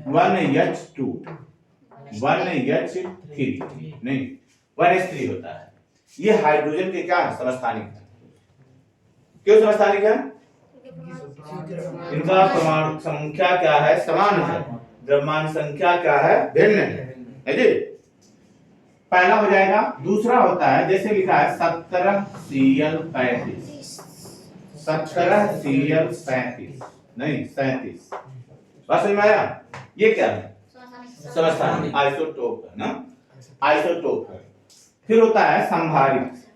Speaker 1: 1H2, 1H3, नहीं 1H3 होता है। ये हाइड्रोजन के क्या है? समस्थानिक है। क्यों समस्थानिक है? इनका परमाणु संख्या क्या है? समान है। द्रव्यमान संख्या क्या है? भिन्न है जी। पहला हो जाएगा। दूसरा होता है, जैसे लिखा है 17Cl35, 17Cl35, नहीं 37। बात समझ में आया? ये क्या है? समस्थानिक, आइसोटोप है ना, आइसोटोप है। फिर होता है संभारित।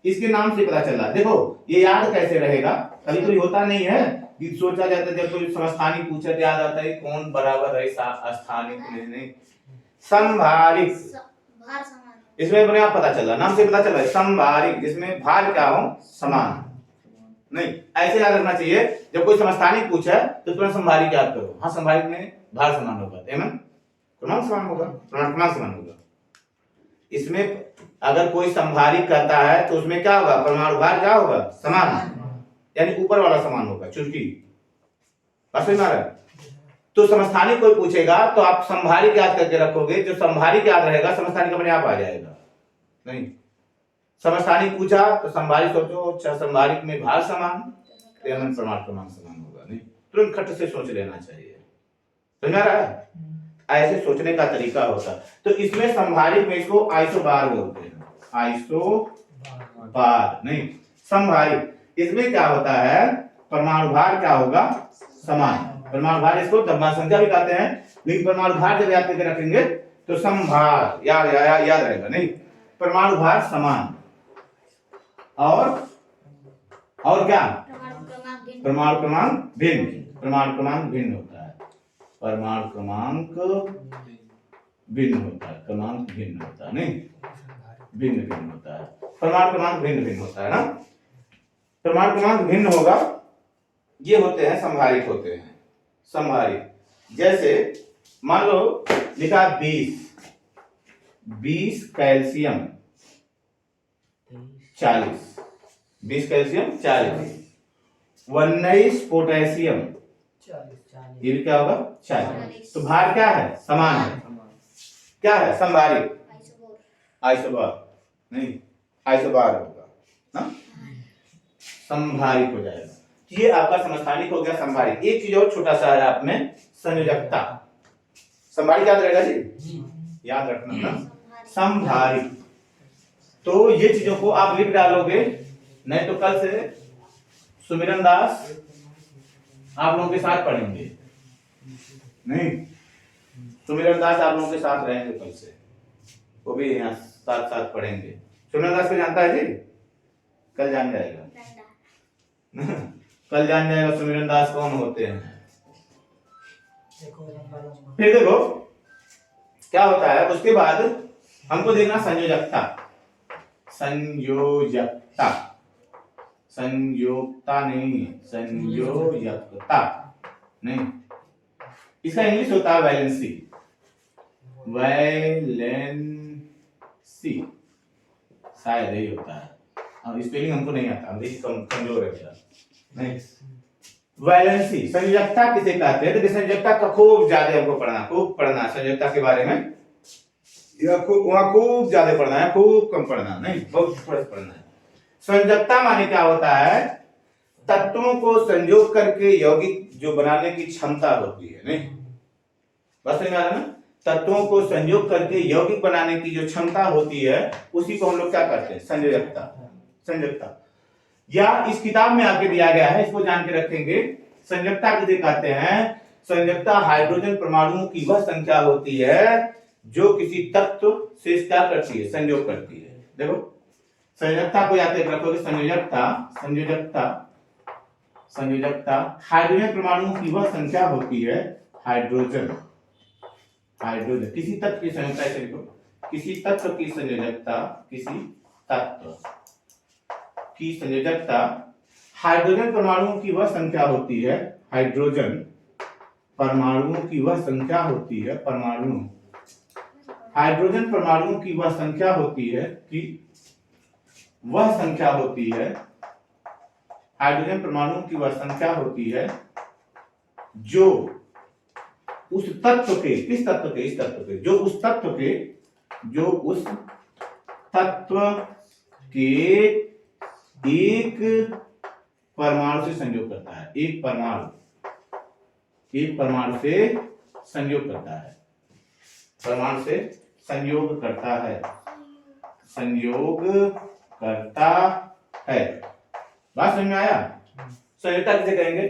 Speaker 1: इसके नाम से पता चला। देखो ये याद कैसे रहेगा? कभी कभी होता नहीं है कि सोचा जाता है जब कोई समस्थानिक पूछे तो याद आता है कौन बराबर है स्थानिक, नहीं संभारित। इसमें अपने आप पता चला, नाम से पता चला संभारित, जिसमें भार क्या हो? समान। नहीं, ऐसे याद रखना चाहिए जब कोई समस्थानिक पूछे तो तुरंत संभारित याद करो। हाँ, संभारित में भार समान होगा, क्रमांक समान होगा, क्रमांक समान होगा। इसमें अगर कोई संभारित करता है तो उसमें क्या होगा? परमाणु भार क्या होगा? समान, यानी ऊपर वाला समान होगा, चुटकी। बस समझ में आ रहा है? तो समस्थानिक कोई पूछेगा तो आप संभारित याद करके रखोगे। जो संभारित याद रहेगा समस्थानिक अपने आप आ जाएगा। नहीं, समस्थानिक पूछा तो संभारित सोचो, अच्छा संभारित में भार समान, परमाणु क्रमांक समान होगा। नहीं, तुरंत खट से सोच लेना चाहिए। समझ आ रहा है? ऐसे सोचने का तरीका होता है। तो इसमें संभारित में इसको आइसोबार बोलते हैं, आइसोबार, नहीं संभारित। इसमें क्या होता है? परमाणु भार क्या होगा? समान। परमाणु भार इसको द्रव्यमान संख्या भी कहते हैं, लेकिन परमाणु भार जब याद करके रखेंगे तो संभार याद रहेगा। नहीं, परमाणु भार समान और क्या? परमाणु क्रमांक भिन्न। परमाणु क्रमांक भिन्न होता है, परमाणु क्रमांक भिन्न होता है, क्रमांक भिन्न होता है, नहीं भिन्न होता है। परमाणु क्रमांक भिन्न होता है ना, परमाणु क्रमांक भिन्न होगा। ये होते हैं संभारित, होते हैं संभारित। जैसे मान लो लिखा 20 कैल्शियम 40, 20 कैल्शियम 40, 19 पोटेशियम, ये भी क्या होगा? 40। तो भार क्या है? समान है। क्या है? संभारित, आइसोबार, नहीं आइसोबार होगा ना, संभारित हो जाएगा। ये आपका समस्थानिक हो गया, संभारित। एक चीज और छोटा सा है आप में, संयोजकता। संभारित याद रहेगा जी, याद रखना ना, संभारित। तो ये चीजों को आप लिख डालोगे, नहीं तो कल से सुमिरन दास आप लोगों के साथ पढ़ेंगे। नहीं, सुमिरन दास आप लोगों के साथ रहेंगे कल से, वो भी यहाँ साथ पढ़ेंगे। सुमिरन दास को जानता है जी? कल जान जाएगा कल जान जाएगा सुमिरन दास कौन होते हैं। फिर देखो क्या होता है, उसके बाद हमको देखना संयोजकता। संयोजकता नहीं, संयोजकता। नहीं, इसका इंग्लिश होता है वैलेंसी। वैलेंसी शायद यही होता है। अब स्पेलिंग हमको नहीं आता, अंग्रेजी कमजोर है मेरा। नहीं, वैलेंसी संयोजकता किसे कहते हैं? तो संयोजकता का खूब ज्यादा हमको खूब पढ़ना संयोजकता के बारे में। वहां खूब ज्यादा पढ़ना है, खूब कम पढ़ना नहीं, बहुत थोड़ा पढ़ना है। संयोजकता माने क्या होता है? तत्वों को संयोग करके यौगिक जो बनाने की क्षमता होती है। नहीं, बस समझ में आ रहा ना? तत्वों को संयोग करके यौगिक बनाने की जो क्षमता होती है उसी को हम लोग क्या करते हैं? संयोजकता। संयोजकता या इस किताब में आगे दिया गया है, इसको जान के रखेंगे। संयोजकता किसे कहते हैं? संयोजकता हाइड्रोजन परमाणुओं की वह संख्या होती है जो किसी तत्व से क्या करती है? संयोग करती है। देखो संयोजकता को याद रखोगे। संयोजकता हाइड्रोजन परमाणुओं की वह संख्या होती है। हाइड्रोजन किसी तत्व की संयोजकता, ऐसे लिखो, किसी तत्व की संयोजकता, किसी तत्व की संयोजकता हाइड्रोजन परमाणुओं की वह संख्या होती है। हाइड्रोजन परमाणुओं की वह संख्या होती है। हाइड्रोजन परमाणुओं की वह संख्या होती है कि वह संख्या होती है, हाइड्रोजन परमाणुओं की वह संख्या होती है जो उस तत्व के, किस तत्व के? इस तत्व के, जो उस तत्व के एक परमाणु से संयोग करता है। एक परमाणु से संयोग करता है। परमाणु से संयोग करता है। बात समझ में आया? संयोजकता किसे कहेंगे?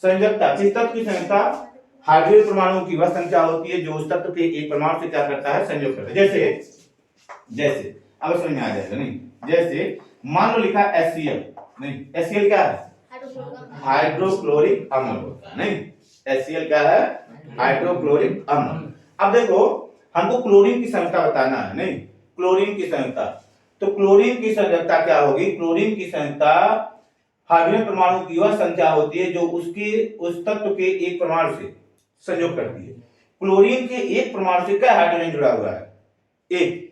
Speaker 1: संयोजकता किस तत्व की संयोजकता? हाइड्रोजन परमाणुओं की वह संख्या होती है जो उस तत्व के एक परमाणु से क्या करता है? संयोग करता है। जैसे अब समझ में आ जाएगा। नहीं, जैसे मान लो लिखा HCl। नहीं, HCl क्या है? हाइड्रोक्लोरिक अम्ल होता है। नहीं, HCl क्या है? हाइड्रोक्लोरिक अम्ल। अब देखो हमको क्लोरीन की संयोजकता बताना है। नहीं, क्लोरीन की संयोजकता, तो क्लोरीन की संयोजकता क्या होगी? क्लोरीन की संयोजकता हाइड्रोजन परमाणु की वह संख्या होती है जो उस तत्व के एक परमाणु से संयोग करती है। क्लोरीन के एक परमाणु से क्या हाइड्रोजन जुड़ा हुआ है? एक।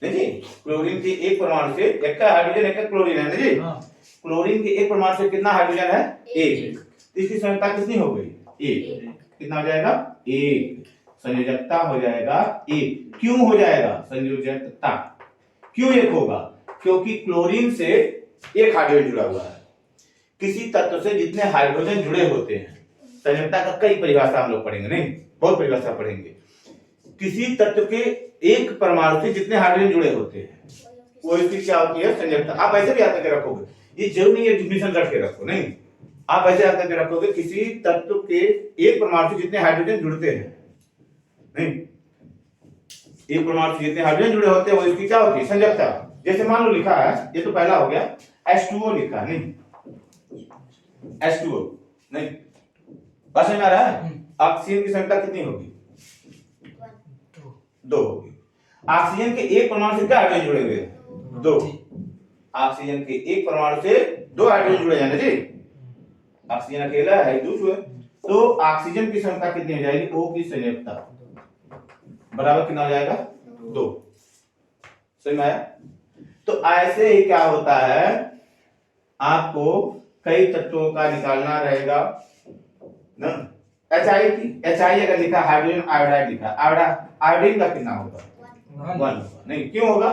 Speaker 1: नहीं जी, क्लोरीन के एक परमाणु से एक का हाइड्रोजन, एक का क्लोरीन है। नहीं जी, क्लोरीन के एक परमाणु से कितना हाइड्रोजन है? एक। इसकी संयोजकता कितनी हो गई? एक। कितना हो जाएगा? एक। संयोजकता हो जाएगा एक। क्यों हो जाएगा संयोजकता? क्यों एक होगा? क्योंकि क्लोरीन से एक हाइड्रोजन जुड़ा हुआ है। किसी तत्व से जितने हाइड्रोजन जुड़े होते हैं, संयोजकता का कई परिभाषा हम लोग पढ़ेंगे। नहीं, बहुत परिभाषा पढ़ेंगे। किसी तत्व के एक परमाणु से जितने हाइड्रोजन जुड़े होते हैं वो इसकी क्या होती है? संयोजकता। आप ऐसे भी याद करके रखोगे, ये जरूरी नहीं है डिफिनेशन रख के रखो। नहीं, आप ऐसे याद करके रखोगे, किसी तत्व के एक परमाणु से जितने हाइड्रोजन जुड़ते हैं, नहीं, एक परमाणु से जितने हाइड्रोजन जुड़े होते हैं वो इसकी क्या होती है? संयोजकता। जैसे मान लो लिखा है, ये तो पहला हो गया, H2O लिखा। नहीं, H2O। नहीं, बात समझ में आ रहा है? ऑक्सीजन की संख्या कितनी होगी? 2 होगी। ऑक्सीजन के एक परमाणु से क्या हाइड्रोजन जुड़े हुए हैं? 2। ऑक्सीजन के एक परमाणु से 2 हाइड्रोजन जुड़े हैं। जी, ऑक्सीजन अकेला है, दूसरा है, तो ऑक्सीजन की संख्या कितनी हो जाएगी? O की संयोजकता बराबर कितना हो जाएगा? 2। समझ में आया? तो ऐसे ही क्या होता है, आपको कई तत्वों का निकालना रहेगा ना। HI अगर लिखा, हाइड्रोजन आयोडाइड लिखा, आयोडीन का कितना होगा? 1 होगा। नहीं, क्यों होगा?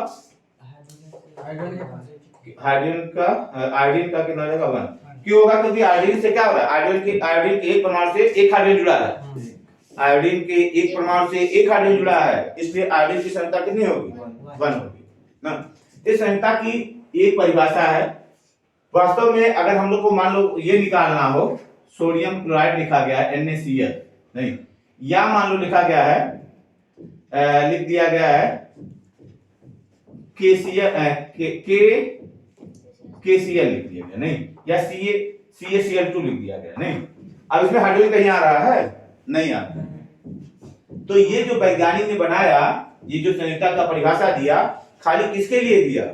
Speaker 1: आयोडीन का कितना हो जाएगा? 1। क्यों होगा? क्योंकि आयोडीन से क्या हो रहा है? आयोडीन के एक परमाणु से एक हाइड्रोजन जुड़ा है। आयोडीन के एक परमाणु से एक हाइड्रोजन जुड़ा है, इसलिए आयोडीन की संख्या कितनी होगी? 1 होगी ना। इस संख्या की एक परिभाषा है। वास्तव में अगर हम लोग को मान लो ये निकालना हो, सोडियम क्लोराइड लिखा गया है NaCl, नहीं, या मान लो लिखा गया है, लिख दिया गया है KCl लिख दिया गया, नहीं, या CaCl2 लिख दिया गया, नहीं। अब इसमें हाइड्रोजन कहीं आ रहा है? नहीं आ रहा है। तो ये जो वैज्ञानिक ने बनाया, ये जो संयोजकता का परिभाषा दिया, खाली किसके लिए दिया?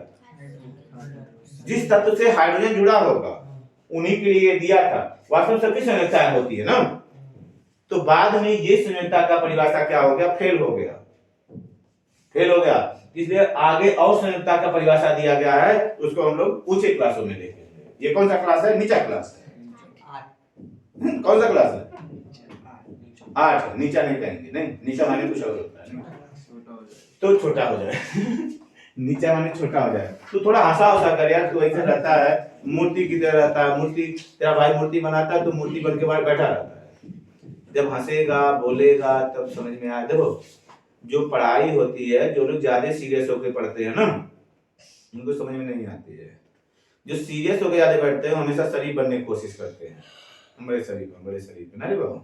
Speaker 1: जिस तत्व से हाइड्रोजन जुड़ा होगा उन्हीं के लिए दिया था। वास्तव में सबकी संयोजकताएं होती है ना, तो बाद में ये संयोजकता का परिभाषा क्या हो गया, फेल हो गया, फेल हो गया। इसलिए आगे और संयोजकता का परिभाषा दिया गया है, उसको हम लोग ऊंचे क्लासों में देखेंगे। ये कौन सा क्लास है, नीचा क्लास है। कौन सा क्लास है, 8। नीचा नहीं कहेंगे, नहीं नीचा माने कुछ और होता है, तो छोटा हो जाए नीचा माने छोटा हो जाए। तो थोड़ा हंसा उसा कर यार, तो ऐसे रहता है मूर्ति की तरह रहता है। मूर्ति, तेरा भाई मूर्ति बनाता है तो मूर्ति बन के बाहर बैठा रहता है, जब हंसेगा बोलेगा तब समझ में आए। देखो जो पढ़ाई होती है, जो लोग ज्यादा सीरियस होकर पढ़ते हैं ना, उनको समझ में नहीं आती है। जो सीरियस होकर ज्यादा बैठते हैं हमेशा शरीफ बनने की कोशिश करते हैं, बड़े शरीफ ना रे बाबू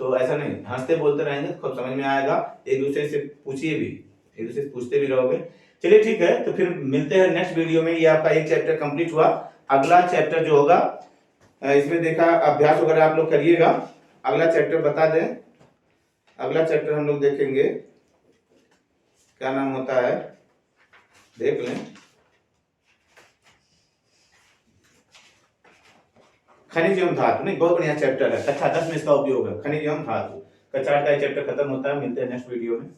Speaker 1: तो ऐसा नहीं, हंसते बोलते रहेंगे तो खूब समझ में आएगा। एक दूसरे से पूछिए भी, एक दूसरे से पूछते भी रहोगे। चलिए ठीक है, तो फिर मिलते हैं नेक्स्ट वीडियो में। ये आपका एक चैप्टर कंप्लीट हुआ। अगला चैप्टर जो होगा इसमें देखा अभ्यास वगैरह आप लोग करिएगा। अगला चैप्टर बता दें, अगला चैप्टर हम लोग देखेंगे, क्या नाम होता है देख लें, खनिज एवं धातु। नहीं, बहुत बढ़िया चैप्टर है, कक्षा 10 में इसका उपयोग है, खनिज एवं धातु। कक्षा 8 का चैप्टर खत्म होता है। मिलते हैं नेक्स्ट वीडियो में।